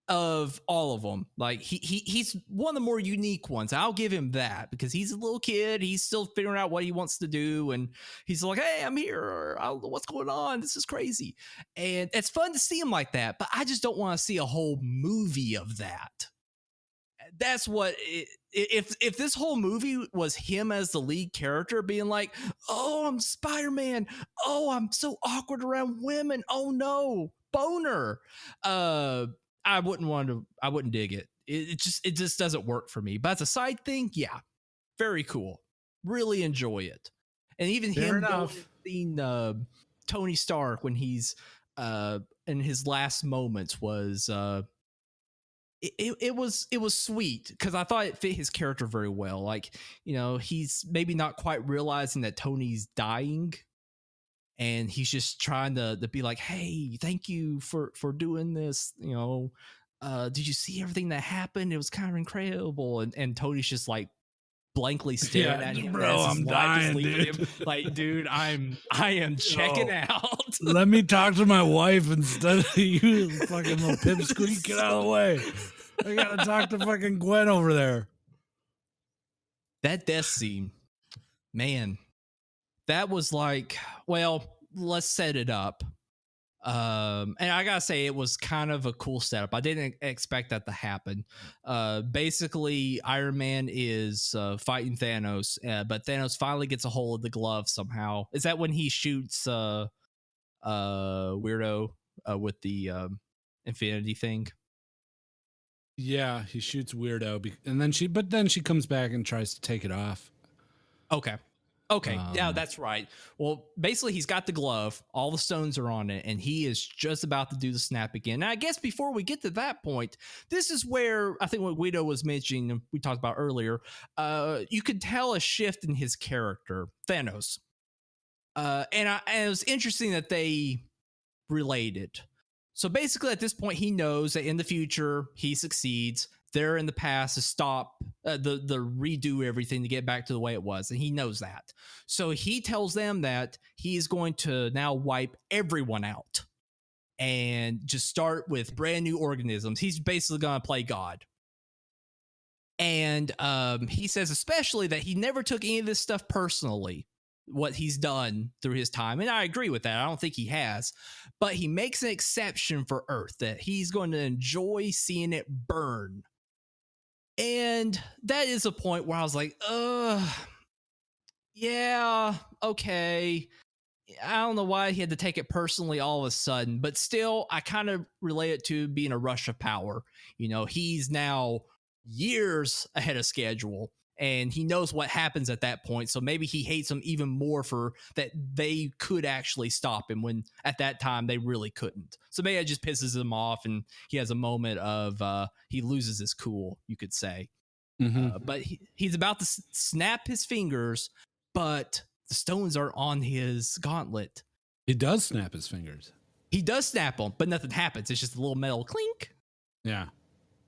of all of them. Like, he's one of the more unique ones. I'll give him that, because he's a little kid. He's still figuring out what he wants to do, and he's like, hey, I'm here. I don't know what's going on. This is crazy. And it's fun to see him like that, but I just don't want to see a whole movie of that. That's what if this whole movie was him as the lead character being like, oh, I'm Spider-Man, oh, I'm so awkward around women, oh no, boner, I wouldn't dig it. It just doesn't work for me. But as a side thing, yeah, very cool, really enjoy it. And even him seeing Tony Stark when he's in his last moments was it was sweet, because I thought it fit his character very well. Like, he's maybe not quite realizing that Tony's dying, and he's just trying to be like, hey, thank you for doing this. Did you see everything that happened? It was kind of incredible. And Tony's just like blankly staring at him, bro. I'm dying, dude. Like, dude, I am checking out. Let me talk to my wife instead of you, fucking little pipsqueak. Get out of the way. I gotta talk to fucking Gwen over there. That death scene, man, that was like, well, let's set it up. And I gotta say, it was kind of a cool setup. I didn't expect that to happen. Basically, Iron Man is fighting Thanos, but Thanos finally gets a hold of the glove somehow. Is that when he shoots Weirdo with the Infinity thing? Yeah, he shoots Weirdo, and then she comes back and tries to take it off. Okay. Okay. Yeah, that's right. Well, basically, he's got the glove. All the stones are on it, and he is just about to do the snap again. And I guess before we get to that point, this is where I think what Guido was mentioning, we talked about earlier, you could tell a shift in his character, Thanos. And it was interesting that they related. So basically, at this point, he knows that in the future he succeeds. They're in the past to stop the redo everything to get back to the way it was, and he knows that. So he tells them that he's going to now wipe everyone out and just start with brand new organisms. He's basically going to play God. And he says especially that he never took any of this stuff personally, what he's done through his time. And I agree with that. I don't think he has, but he makes an exception for Earth, that he's going to enjoy seeing it burn. And that is a point where I was like, yeah, okay. I don't know why he had to take it personally all of a sudden, but still, I kind of relate it to being a rush of power. You know, he's now years ahead of schedule, and he knows what happens at that point. So maybe he hates them even more for that they could actually stop him when at that time they really couldn't. So maybe it just pisses him off, and he has a moment of he loses his cool, you could say. But he's about to snap his fingers, but the stones are on his gauntlet. He does snap his fingers. He does snap them, but nothing happens. It's just a little metal clink. Yeah.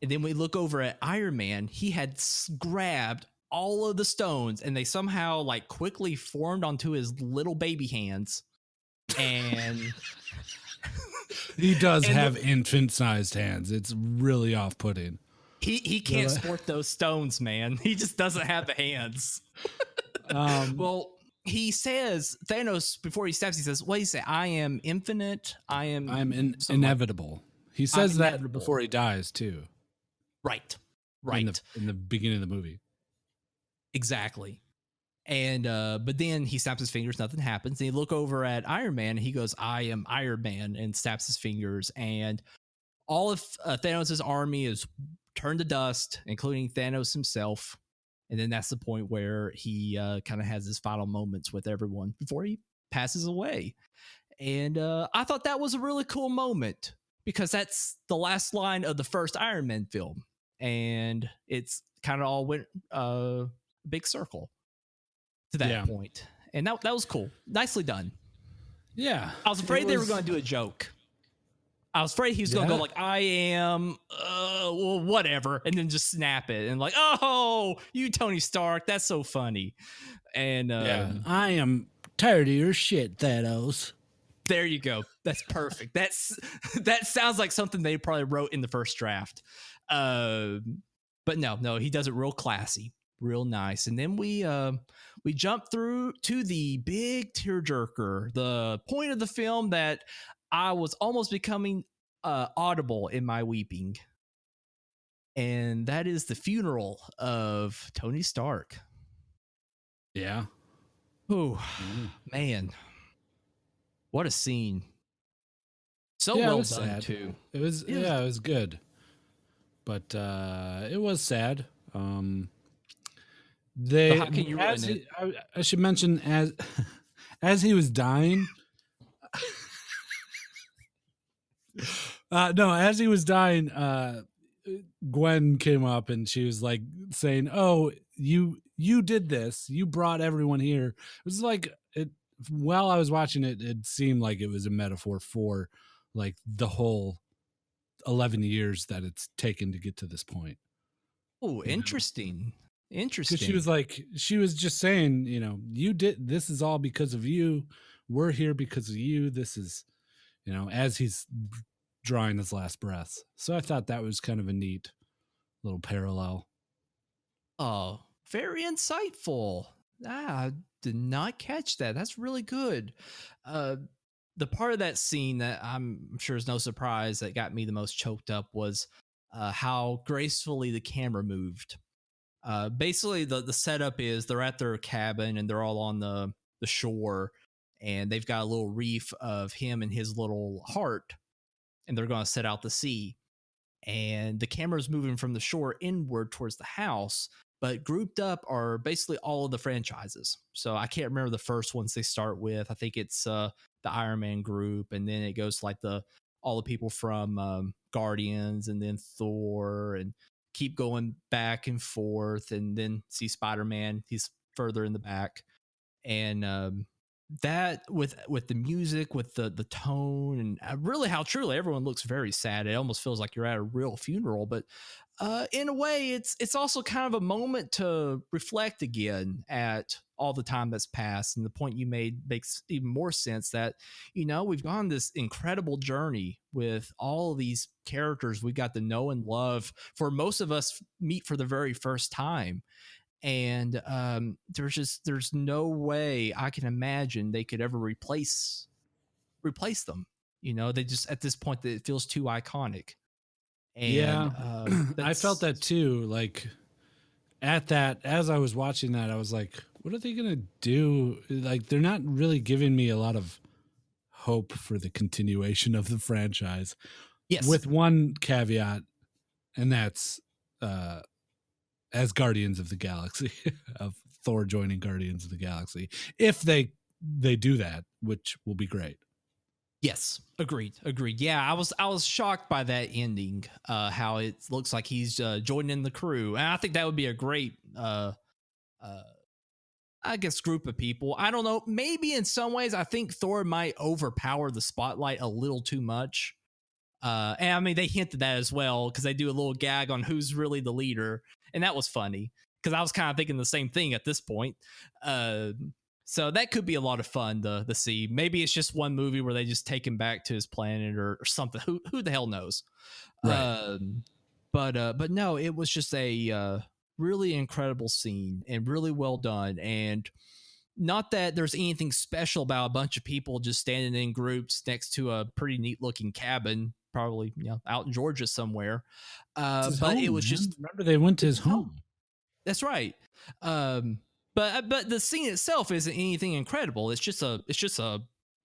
And then we look over at Iron Man. He had grabbed all of the stones, and they somehow like quickly formed onto his little baby hands. And he does have infant-sized hands. It's really off-putting. He can't sport those stones, man. He just doesn't have the hands. Well, he says, Thanos, before he steps, he says, what do you say? I am infinite. I'm inevitable. He says that inevitable. before he dies, too. Right. In the beginning of the movie. Exactly. And but then he snaps his fingers, nothing happens. And you look over at Iron Man, and he goes, I am Iron Man, and snaps his fingers. And all of Thanos' army is turned to dust, including Thanos himself. And then that's the point where he kind of has his final moments with everyone before he passes away. And I thought that was a really cool moment, because that's the last line of the first Iron Man film. And it's kind of all went a big circle to that point. And that was cool. Nicely done. Yeah. I was afraid they were going to do a joke. I was afraid he was going to go like, I am, well, whatever, and then just snap it and like, oh, you Tony Stark, that's so funny. And I am tired of your shit, Thanos. There you go. That's perfect. That sounds like something they probably wrote in the first draft. But no, he does it real classy, real nice. And then we jump through to the big tearjerker, the point of the film that I was almost becoming audible in my weeping. And that is the funeral of Tony Stark. Yeah. Oh, man. What a scene. So well done, sad. too. It was good. But it was sad. How can you ruin it? I should mention, as he was dying, as he was dying, Gwen came up and she was like saying, "Oh, you did this. You brought everyone here." It was like while I was watching it, it seemed like it was a metaphor for like the whole 11 years that it's taken to get to this point. Oh, interesting. Interesting. Because she was just saying, you did, this is all because of you. We're here because of you. This is, as he's drawing his last breaths. So I thought that was kind of a neat little parallel. Oh, very insightful. I did not catch that. That's really good. Uh, the part of that scene that I'm sure is no surprise that got me the most choked up was how gracefully the camera moved. Basically, the setup is they're at their cabin and they're all on the shore, and they've got a little reef of him and his little heart, and they're going to set out to sea. And the camera's moving from the shore inward towards the house, but grouped up are basically all of the franchises. So I can't remember the first ones they start with. I think it's the Iron Man group, and then it goes to like the all the people from Guardians, and then Thor, and keep going back and forth, and then see Spider-Man. He's further in the back, and that with the music, with the tone, and really how truly everyone looks very sad. It almost feels like you're at a real funeral, but in a way it's also kind of a moment to reflect again at all the time that's passed. And the point you made makes even more sense, that we've gone this incredible journey with all of these characters we got to know and love, for most of us meet for the very first time. And there's no way I can imagine they could ever replace them. They just, at this point, that it feels too iconic. And Yeah, I felt that too. Like at that, as I was watching that, I was like, what are they gonna do? Like, they're not really giving me a lot of hope for the continuation of the franchise. Yes, with one caveat, and that's as Guardians of the Galaxy, of Thor joining Guardians of the Galaxy, if they do that, which will be great. yes, agreed. Yeah, I was shocked by that ending. How it looks like he's joining the crew, and I think that would be a great I guess group of people. I don't know. Maybe in some ways, I think Thor might overpower the spotlight a little too much. And I mean, they hinted that as well, because they do a little gag on who's really the leader, and that was funny, because I was kind of thinking the same thing at this point. So that could be a lot of fun to see. Maybe it's just one movie where they just take him back to his planet or something. Who the hell knows? Right. But no, it was just a really incredible scene and really well done. And not that there's anything special about a bunch of people just standing in groups next to a pretty neat looking cabin, probably out in Georgia somewhere. But home, it was man. just, remember they went to his home. that's right. But the scene itself isn't anything incredible. It's just a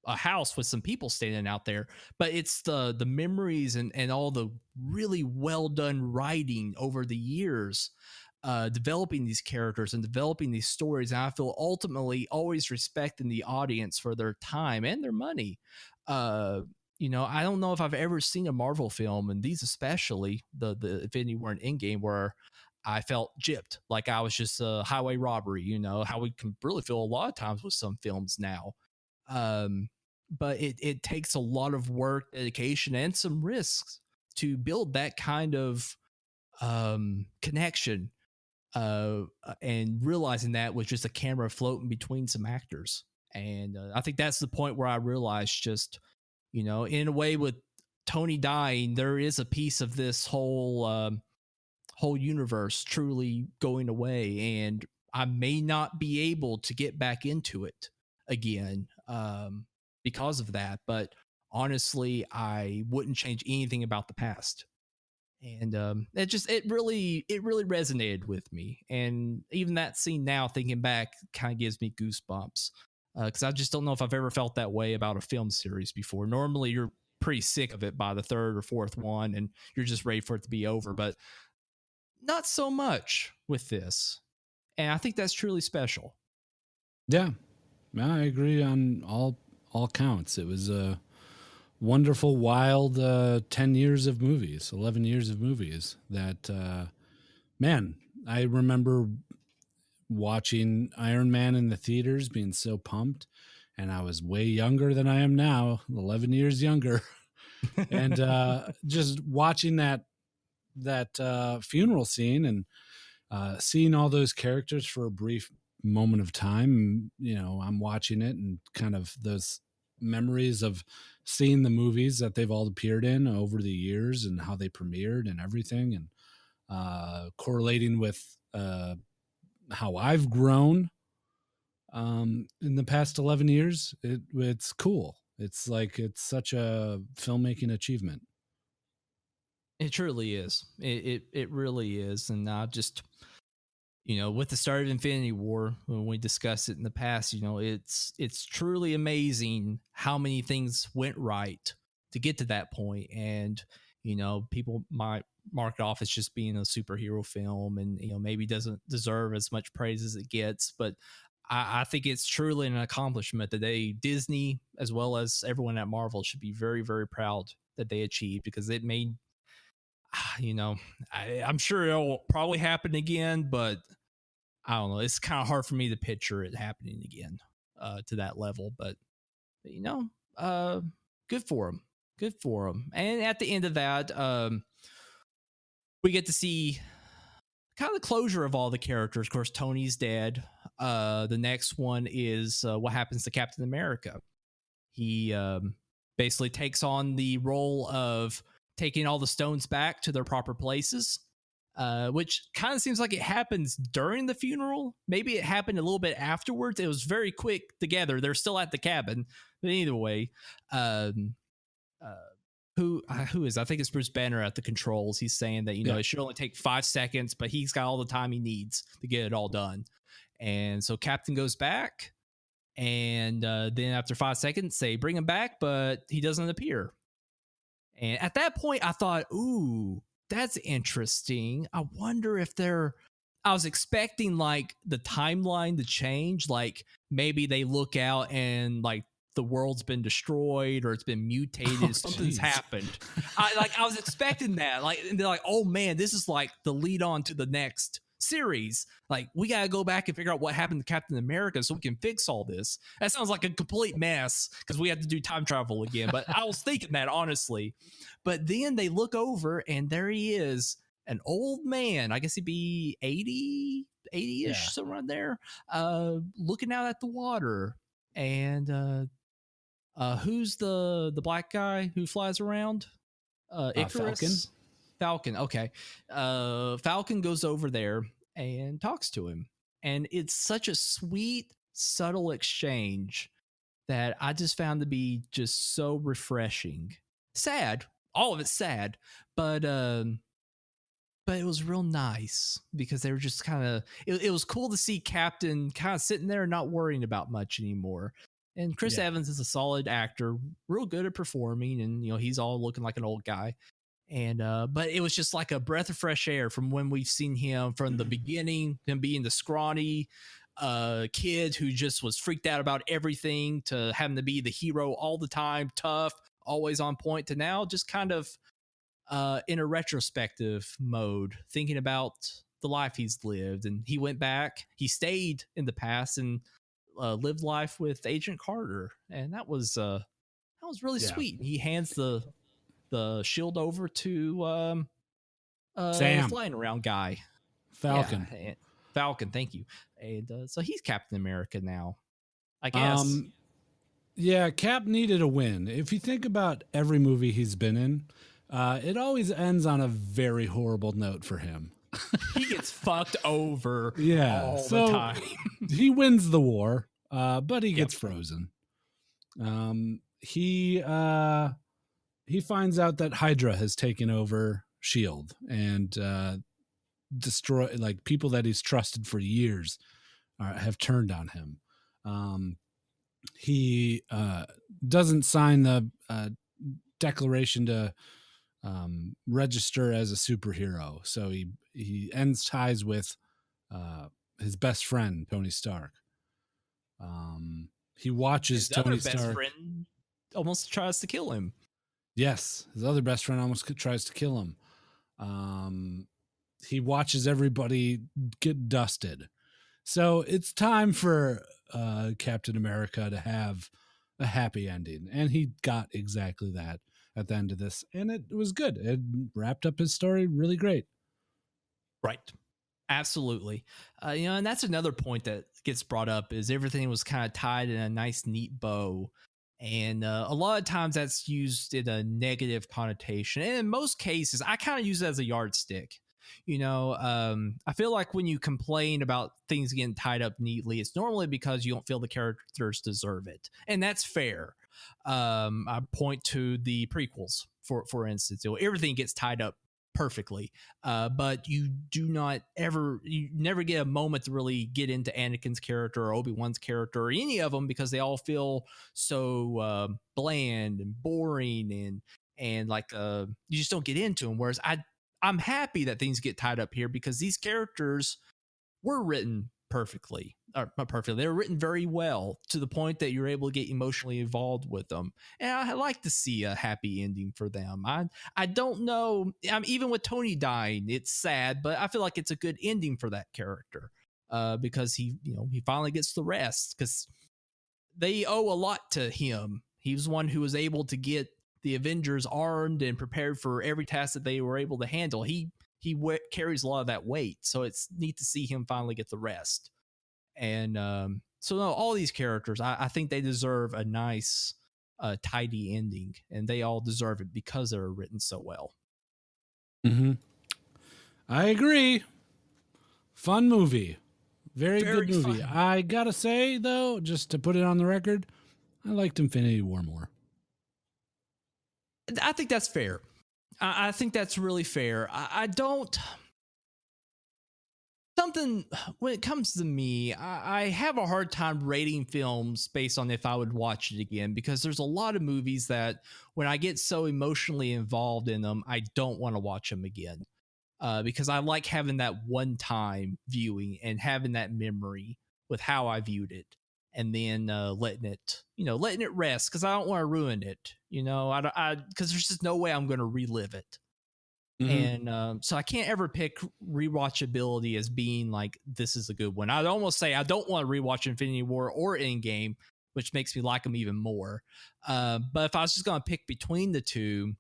house with some people standing out there. But it's the memories and all the really well done writing over the years, developing these characters and developing these stories. And I feel ultimately always respecting the audience for their time and their money. I don't know if I've ever seen a Marvel film, and these especially, the Infinity War and Endgame, where I felt gypped, like I was just a highway robbery, how we can really feel a lot of times with some films now. But it takes a lot of work, dedication, and some risks to build that kind of connection, and realizing that was just a camera floating between some actors. And I think that's the point where I realized, just in a way, with Tony dying, there is a piece of this whole universe truly going away, and I may not be able to get back into it again because of that. But honestly, I wouldn't change anything about the past. And it really resonated with me. And even that scene now, thinking back, kind of gives me goosebumps, because I just don't know if I've ever felt that way about a film series before. Normally you're pretty sick of it by the third or fourth one, and you're just ready for it to be over. But not so much with this. And I think that's truly special. Yeah, I agree on all counts. It was a wonderful, wild 10 years of movies, 11 years of movies that, man, I remember watching Iron Man in the theaters, being so pumped, and I was way younger than I am now, 11 years younger. And just watching that funeral scene, and seeing all those characters for a brief moment of time, I'm watching it, and kind of those memories of seeing the movies that they've all appeared in over the years and how they premiered and everything. And correlating with how I've grown in the past 11 years. It's cool. It's like it's such a filmmaking achievement. It truly is. It really is. And I just, with the start of Infinity War, when we discussed it in the past, it's truly amazing how many things went right to get to that point. And, people might mark it off as just being a superhero film and, maybe doesn't deserve as much praise as it gets. But I think it's truly an accomplishment that Disney, as well as everyone at Marvel, should be very, very proud that they achieved, because it made, I'm sure it'll probably happen again, but I don't know. It's kind of hard for me to picture it happening again to that level. But good for him. Good for him. And at the end of that, we get to see kind of the closure of all the characters. Of course, Tony's dead. The next one is what happens to Captain America. He basically takes on the role of taking all the stones back to their proper places, which kind of seems like it happens during the funeral. Maybe it happened a little bit afterwards. It was very quick together. They're still at the cabin. But either way, who is, I think it's Bruce Banner at the controls. He's saying that, it should only take 5 seconds, but he's got all the time he needs to get it all done. And so Captain goes back, and then after 5 seconds, they bring him back, but he doesn't appear. And at that point, I thought, ooh, that's interesting. I wonder if I was expecting like the timeline to change. Like maybe they look out and like the world's been destroyed or it's been mutated. Something's happened. I was expecting that. Like, and they're like, oh man, this is like the lead on to the next series. Like, we got to go back and figure out what happened to Captain America so we can fix all this. That sounds like a complete mess because we have to do time travel again. But I was thinking that, honestly. But then they look over and there he is, an old man. I guess he'd be 80-ish, somewhere around there, looking out at the water. And who's the black guy who flies around? Icarus? Falcon. Okay. Falcon goes over there and talks to him. And it's such a sweet, subtle exchange that I just found to be just so refreshing. Sad. All of it's sad. But it was real nice because they were just kind of, it was cool to see Captain kind of sitting there and not worrying about much anymore. And Chris Evans is a solid actor, real good at performing. And, he's all looking like an old guy. And but it was just like a breath of fresh air from when we've seen him from the beginning, him being the scrawny kid who just was freaked out about everything, to having to be the hero all the time, tough, always on point, to now just kind of in a retrospective mode, thinking about the life he's lived. And he went back, he stayed in the past and lived life with Agent Carter. And that was really sweet. He hands the shield over to Sam, flying around guy, Falcon. Falcon, thank you. And so he's Captain America now, I guess. Cap needed a win. If you think about every movie he's been in, it always ends on a very horrible note for him. He gets fucked over all the time. He wins the war, but he gets frozen. He finds out that Hydra has taken over S.H.I.E.L.D. and destroy, like, people that he's trusted for years have turned on him. He doesn't sign the declaration to register as a superhero, so he ends ties with his best friend Tony Stark. He watches Tony Stark. Best friend almost tries to kill him. Yes, his other best friend almost tries to kill him. He watches everybody get dusted. So it's time for Captain America to have a happy ending. And he got exactly that at the end of this. And it was good. It wrapped up his story really great. Right. Absolutely. And that's another point that gets brought up, is everything was kind of tied in a nice, neat bow. And a lot of times that's used in a negative connotation. And in most cases, I kind of use it as a yardstick. I feel like when you complain about things getting tied up neatly, it's normally because you don't feel the characters deserve it, and that's fair. I point to the prequels, for instance. Everything gets tied up perfectly, but you never get a moment to really get into Anakin's character or Obi-Wan's character or any of them, because they all feel so bland and boring, and like you just don't get into them. Whereas I'm happy that things get tied up here, because these characters were written perfectly, or not perfectly, they were written very well, to the point that you're able to get emotionally involved with them. And I like to see a happy ending for them. I don't know. Even with Tony dying, it's sad, but I feel like it's a good ending for that character, because he finally gets the rest, because they owe a lot to him. He was one who was able to get the Avengers armed and prepared for every task that they were able to handle. He carries a lot of that weight, so it's neat to see him finally get the rest. And so no, all these characters, I think they deserve a nice, tidy ending, and they all deserve it because they're written so well. Mm-hmm. I agree. Fun movie. Very good movie. Fun. I gotta say, though, just to put it on the record, I liked Infinity War more. I think that's fair. I think that's really fair. I don't. Something, when it comes to me, I have a hard time rating films based on if I would watch it again, because there's a lot of movies that when I get so emotionally involved in them, I don't want to watch them again. Because I like having that one time viewing and having that memory with how I viewed it, and then letting it rest, because I don't want to ruin it. Because there's just no way I'm going to relive it. Mm-hmm. And so I can't ever pick rewatchability as being like, this is a good one. I'd almost say I don't want to rewatch Infinity War or Endgame, which makes me like them even more. But if I was just going to pick between the two,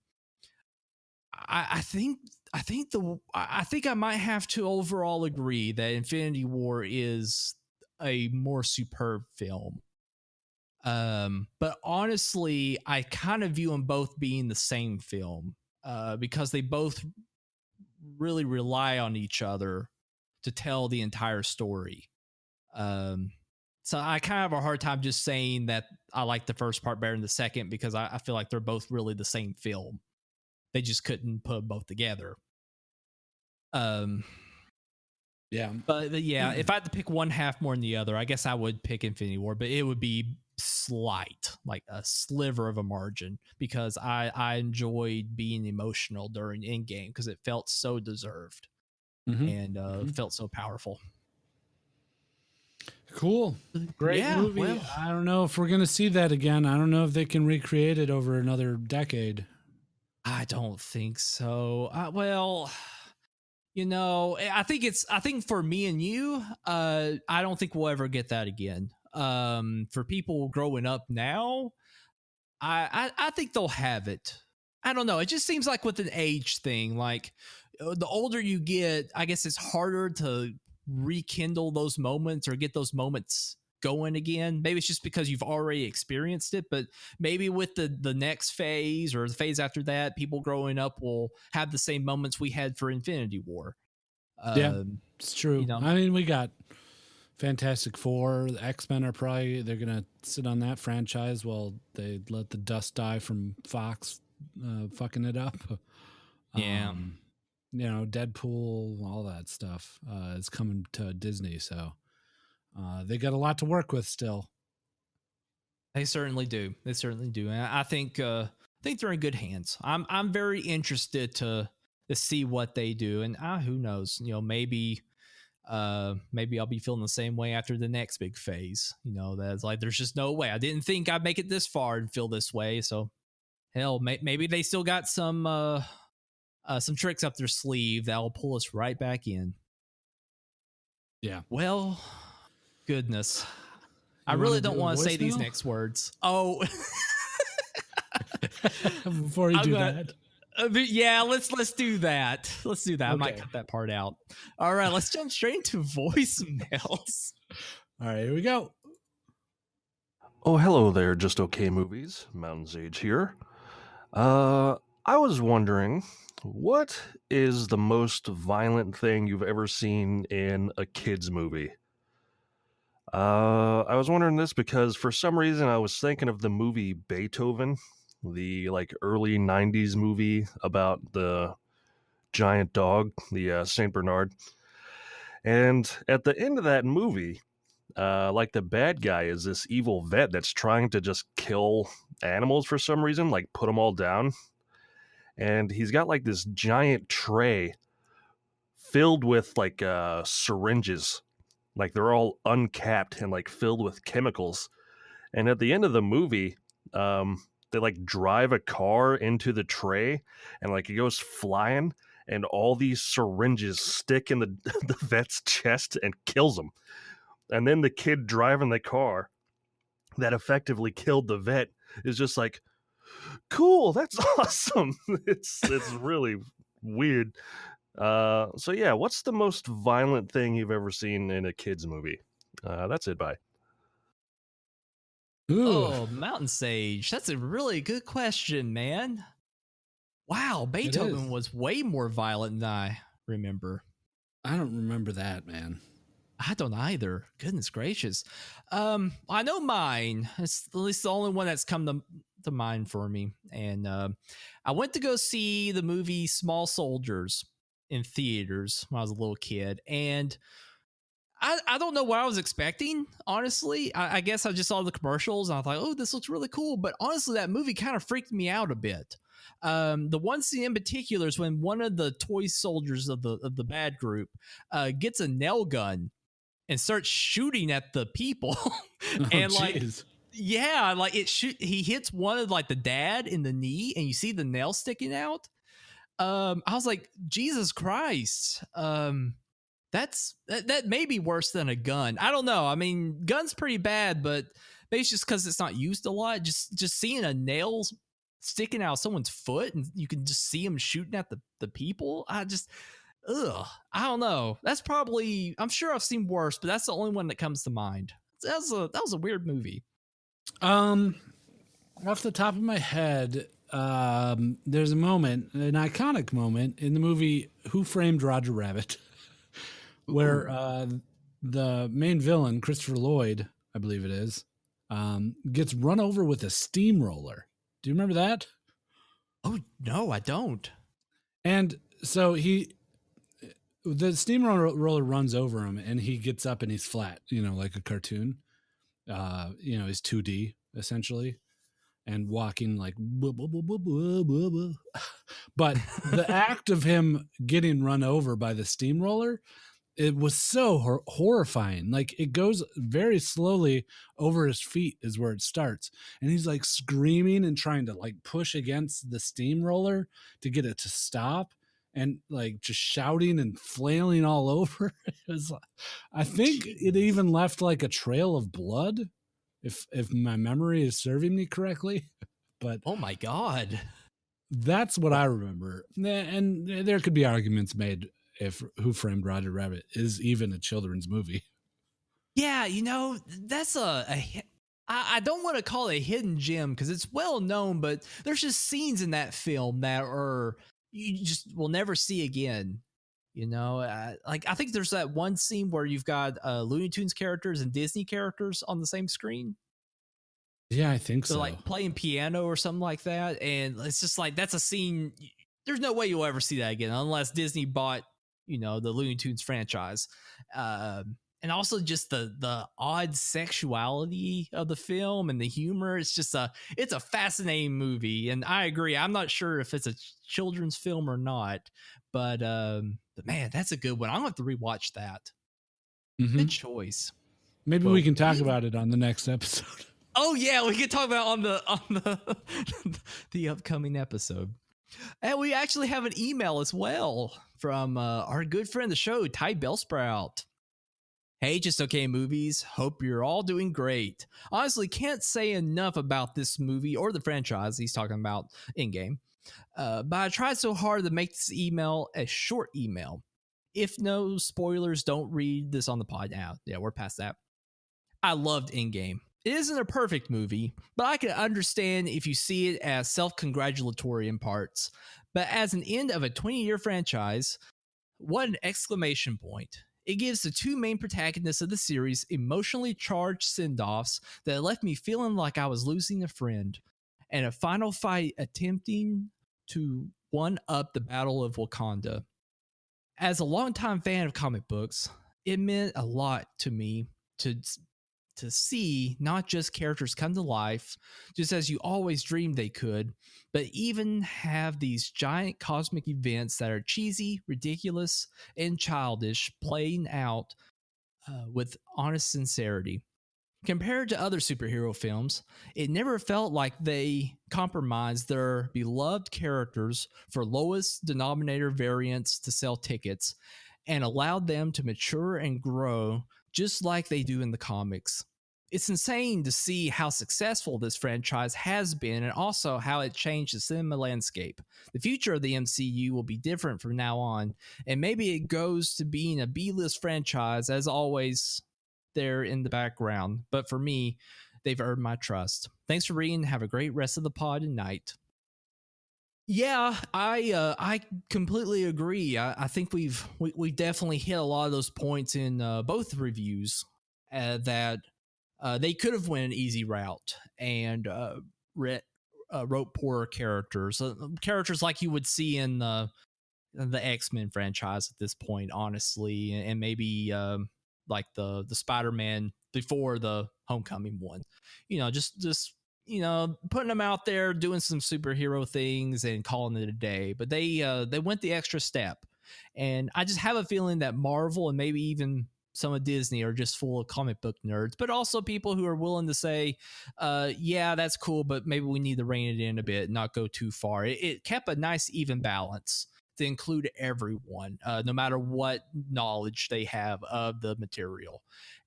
I think I might have to overall agree that Infinity War is a more superb film. But honestly, I kind of view them both being the same film, because they both really rely on each other to tell the entire story. So I kind of have a hard time just saying that I like the first part better than the second, because I feel like they're both really the same film. They just couldn't put both together. Yeah. But yeah, if I had to pick one half more than the other, I guess I would pick Infinity War, but it would be slight, like a sliver of a margin, because I enjoyed being emotional during Endgame, because it felt so deserved, and felt so powerful. Cool. Great movie. Well, I don't know if we're going to see that again. I don't know if they can recreate it over another decade. I don't think so. I think for me and you, I don't think we'll ever get that again. For people growing up now, I think they'll have it. I don't know. It just seems like with an age thing, like the older you get, I guess it's harder to rekindle those moments or get those moments going again. Maybe it's just because you've already experienced it, but maybe with the next phase or the phase after that, people growing up will have the same moments we had for Infinity War. Yeah, it's true. I mean, we got Fantastic Four, the X-Men are they're gonna sit on that franchise while they let the dust die from Fox fucking it up. Yeah. Deadpool, all that stuff is coming to Disney, so they got a lot to work with still. They certainly do. And I think they're in good hands. I'm very interested to see what they do, and who knows? Maybe I'll be feeling the same way after the next big phase. That's like, there's just no way. I didn't think I'd make it this far and feel this way. So hell, maybe they still got some tricks up their sleeve that will pull us right back in. Yeah. Well, goodness. I really don't want to say these next words. Oh. Before you do that. Yeah, let's do that. Let's do that. Okay. I might cut that part out. All right, let's jump straight into voicemails. All right, here we go. Oh, hello there, Just Okay Movies. Mountain Sage here. I was wondering, what is the most violent thing you've ever seen in a kids movie? I was wondering this because for some reason I was thinking of the movie Beethoven, the like early '90s movie about the giant dog, the Saint Bernard. And at the end of that movie, like the bad guy is this evil vet that's trying to just kill animals for some reason, like put them all down. And he's got like this giant tray filled with like syringes, like they're all uncapped and like filled with chemicals. And at the end of the movie, they like drive a car into the tray, and like it goes flying, and all these syringes stick in the the vet's chest and kills him. And then the kid driving the car that effectively killed the vet is just like, cool, that's awesome. It's really weird. So yeah, what's the most violent thing you've ever seen in a kids movie? That's it. Bye. Ooh, Oh, Mountain Sage. That's a really good question, man. Wow, is. Beethoven was way more violent than I remember. I don't remember that, man. I don't either. Goodness gracious. I know mine. It's at least the only one that's come to mind for me. And I went to go see the movie Small Soldiers in theaters when I was a little kid. And I don't know what I was expecting, honestly. I guess I just saw the commercials and I thought, oh, this looks really cool. But honestly, that movie kind of freaked me out a bit. The one scene in particular is when one of the toy soldiers of the bad group gets a nail gun and starts shooting at the people. And like, jeez. yeah, like he hits one of like the dad in the knee and you see the nail sticking out. I was like, Jesus Christ. That may be worse than a gun. I don't know. I mean, gun's pretty bad, but maybe it's just because it's not used a lot. Just seeing a nail sticking out of someone's foot and you can just see them shooting at the people. Ugh. I don't know. That's probably. I'm sure I've seen worse, but that's the only one that comes to mind. That was a weird movie. Off the top of my head, there's a moment, an iconic moment in the movie Who Framed Roger Rabbit, where the main villain, Christopher Lloyd, I believe it is, gets run over with a steamroller. Do you remember that? Oh no, I don't. And so the steamroller runs over him, and he gets up and he's flat, like a cartoon. He's 2D essentially, and walking like. But the act of him getting run over by the steamroller, it was so horrifying. Like it goes very slowly over his feet is where it starts, and he's like screaming and trying to like push against the steamroller to get it to stop, and like just shouting and flailing all over. It was, I think it even left like a trail of blood, if my memory is serving me correctly. But Oh my god. that's what I remember. And there could be arguments made if Who Framed Roger Rabbit is even a children's movie. Yeah, that's I don't want to call it a hidden gem because it's well known, but there's just scenes in that film that are you just will never see again. Like I think there's that one scene where you've got Looney Tunes characters and Disney characters on the same screen. Yeah, I think So so. like playing piano or something like that, and it's just like that's a scene. There's no way you'll ever see that again unless Disney bought, the Looney Tunes franchise. And also just the odd sexuality of the film and the humor. It's a fascinating movie, and I agree. I'm not sure if it's a children's film or not, but man, that's a good one. I'm gonna have to rewatch that. Mhm. Good choice. Maybe Well, we can talk about it on the next episode. Oh yeah, we could talk about on the the upcoming episode. And we actually have an email as well from our good friend of the show, Ty Bellsprout. Hey, Just Okay Movies. Hope you're all doing great. Honestly, can't say enough about this movie or the franchise. He's talking about Endgame. But I tried so hard to make this email a short email. If no spoilers, don't read this on the pod now. Yeah, we're past that. I loved Endgame. It isn't a perfect movie, but I can understand if you see it as self-congratulatory in parts. But as an end of a 20-year franchise, what an exclamation point. It gives the two main protagonists of the series emotionally charged send-offs that left me feeling like I was losing a friend, and a final fight attempting to one-up the Battle of Wakanda. As a longtime fan of comic books, it meant a lot to me to see not just characters come to life, just as you always dreamed they could, but even have these giant cosmic events that are cheesy, ridiculous, and childish playing out with honest sincerity. Compared to other superhero films, it never felt like they compromised their beloved characters for lowest denominator variants to sell tickets and allowed them to mature and grow just like they do in the comics. It's insane to see how successful this franchise has been and also how it changed the cinema landscape. The future of the MCU will be different from now on, and maybe it goes to being a B-list franchise as always there in the background. But for me, they've earned my trust. Thanks for reading. Have a great rest of the pod and night. Yeah, I completely agree. I think we definitely hit a lot of those points in both reviews that they could have went an easy route and wrote poorer characters, characters like you would see in the X-Men franchise at this point, honestly, and maybe like the Spider-Man before the Homecoming one. Just putting them out there doing some superhero things and calling it a day. But they went the extra step, and I just have a feeling that Marvel and maybe even some of Disney are just full of comic book nerds, but also people who are willing to say, yeah, that's cool, but maybe we need to rein it in a bit, not go too far. It kept a nice even balance to include everyone, no matter what knowledge they have of the material.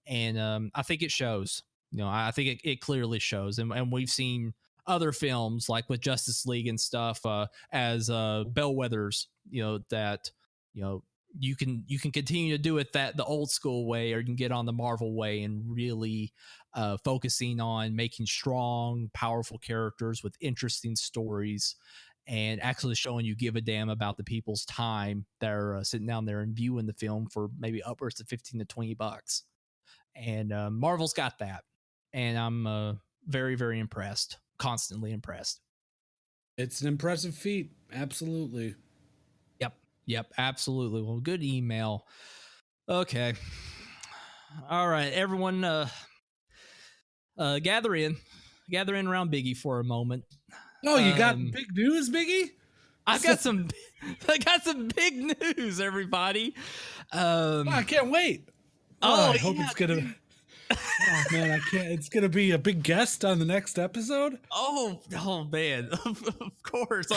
And I think it shows. I think it clearly shows. And we've seen other films like with Justice League and stuff as bellwethers, that, you can continue to do it the old school way, or you can get on the Marvel way and really focusing on making strong, powerful characters with interesting stories and actually showing you give a damn about the people's time that are sitting down there and viewing the film for maybe upwards of $15 to $20. And Marvel's got that. And I'm very, very impressed, constantly impressed. It's an impressive feat. Absolutely. Yep, absolutely. Well, good email. Okay. All right, everyone gather in around Biggie for a moment. Oh, you got big news, Biggie? I got some big news, everybody. I can't wait. I hope it's gonna. Oh man, I can't. It's gonna be a big guest on the next episode. Oh man, of course.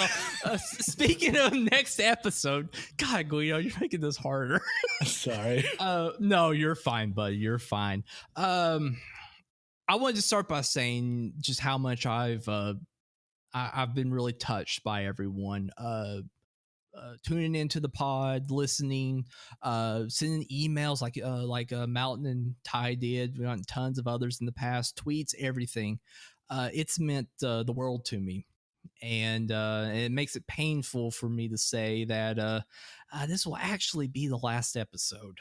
Speaking of next episode, God, Guido, you're making this harder. Sorry. No, you're fine, buddy. You're fine. I wanted to start by saying just how much I've been really touched by everyone tuning into the pod, listening, sending emails like Mountain and Ty did. We got tons of others in the past, tweets, everything. It's meant the world to me, and it makes it painful for me to say that this will actually be the last episode.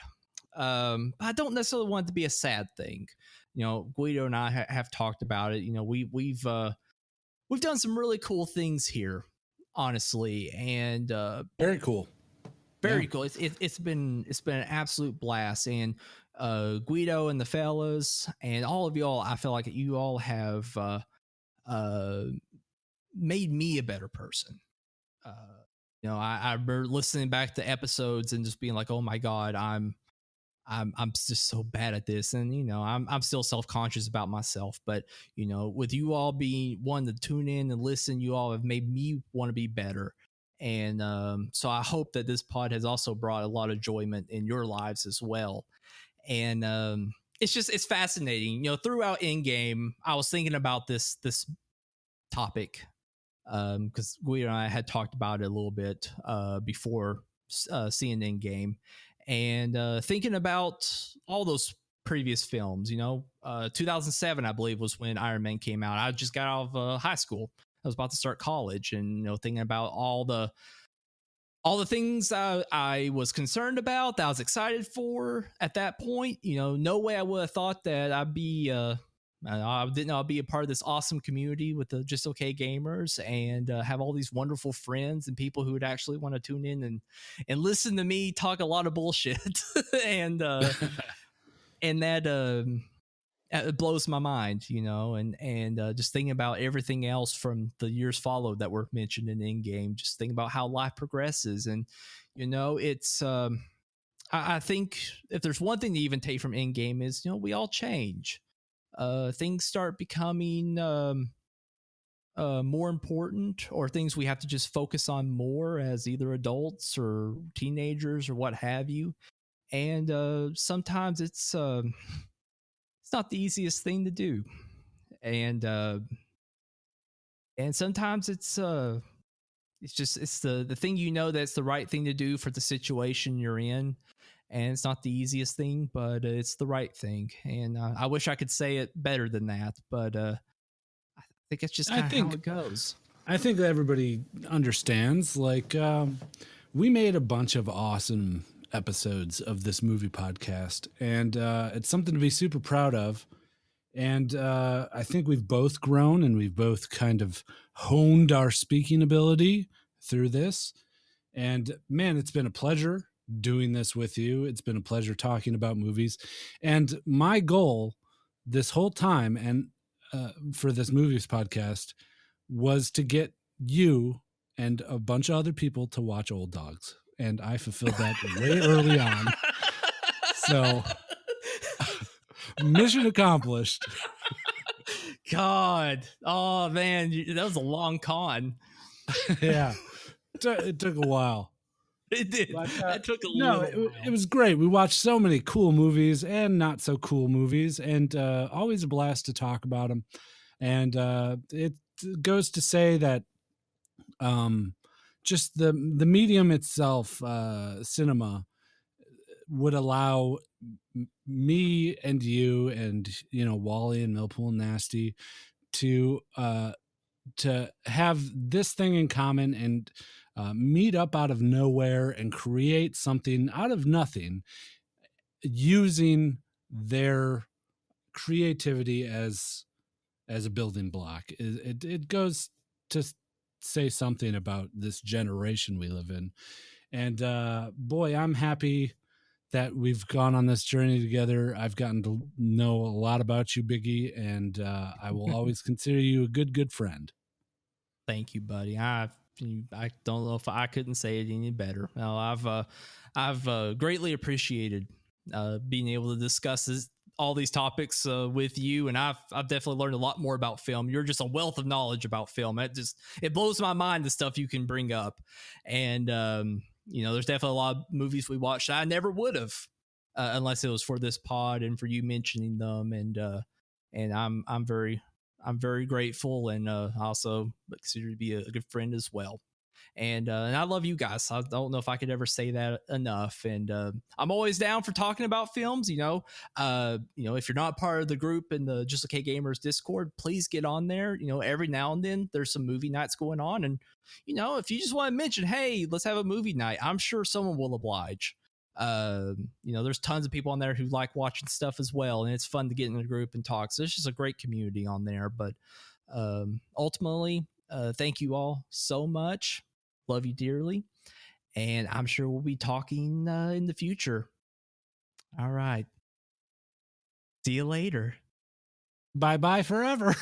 But I don't necessarily want it to be a sad thing. Guido and I have talked about it. We've done some really cool things here, honestly, and very cool. Cool. It's been an absolute blast, and Guido and the fellas and all of y'all, I feel like you all have made me a better person. I remember listening back to episodes and just being like, oh my God, I'm just so bad at this. And, I'm still self-conscious about myself, but, with you all being one to tune in and listen, you all have made me want to be better. And so I hope that this pod has also brought a lot of enjoyment in your lives as well. And it's fascinating. Throughout Endgame, I was thinking about this topic because Guido and I had talked about it a little bit before seeing Endgame. And thinking about all those previous films. 2007, I believe, was when Iron Man came out. I just got out of high school. I was about to start college, and thinking about all the things I was concerned about, that I was excited for at that point. No way I would have thought that I didn't know I'd be a part of this awesome community with the Just Okay Gamers, and have all these wonderful friends and people who would actually want to tune in and listen to me talk a lot of bullshit. and that it blows my mind, and just thinking about everything else from the years followed that were mentioned in Endgame, just thinking about how life progresses. And, it's, I think if there's one thing to even take from Endgame is, we all change. Things start becoming more important, or things we have to just focus on more as either adults or teenagers or what have you. And sometimes it's not the easiest thing to do, and sometimes it's the thing, that's the right thing to do for the situation you're in, and it's not the easiest thing, but it's the right thing. And I wish I could say it better than that, but I think it's just kind of how it goes. I think that everybody understands. Like, we made a bunch of awesome episodes of this movie podcast, and it's something to be super proud of. And I think we've both grown, and we've both kind of honed our speaking ability through this. And man, it's been a pleasure doing this with you. It's been a pleasure talking about movies. And my goal this whole time, and for this movies podcast, was to get you and a bunch of other people to watch Old Dogs. And I fulfilled that way early on. So mission accomplished. God. Oh, man. That was a long con. Yeah. It took a while. It did. But, it took a little while. It was great. We watched so many cool movies and not so cool movies, and always a blast to talk about them. And it goes to say that just the medium itself, cinema, would allow me and you and Wally and Millpool and Nasty to have this thing in common, and meet up out of nowhere and create something out of nothing, using their creativity as a building block. It goes to say something about this generation we live in. And boy, I'm happy that we've gone on this journey together. I've gotten to know a lot about you, Biggie, and I will always consider you a good friend. Thank you, buddy. I don't know if I couldn't say it any better. No, I've greatly appreciated being able to discuss all these topics with you, and I've definitely learned a lot more about film. You're just a wealth of knowledge about film. It blows my mind, the stuff you can bring up. And there's definitely a lot of movies we watched that I never would have unless it was for this pod and for you mentioning them. And I'm very grateful, and also consider to be a good friend as well. And I love you guys. I don't know if I could ever say that enough. And I'm always down for talking about films. If you're not part of the group in the Just Okay Gamers Discord, please get on there. Every now and then there's some movie nights going on, and if you just want to mention, hey, let's have a movie night, I'm sure someone will oblige. There's tons of people on there who like watching stuff as well, and it's fun to get in a group and talk. So it's just a great community on there. But ultimately, thank you all so much. Love you dearly, and I'm sure we'll be talking in the future. All right. See you later. Bye-bye forever.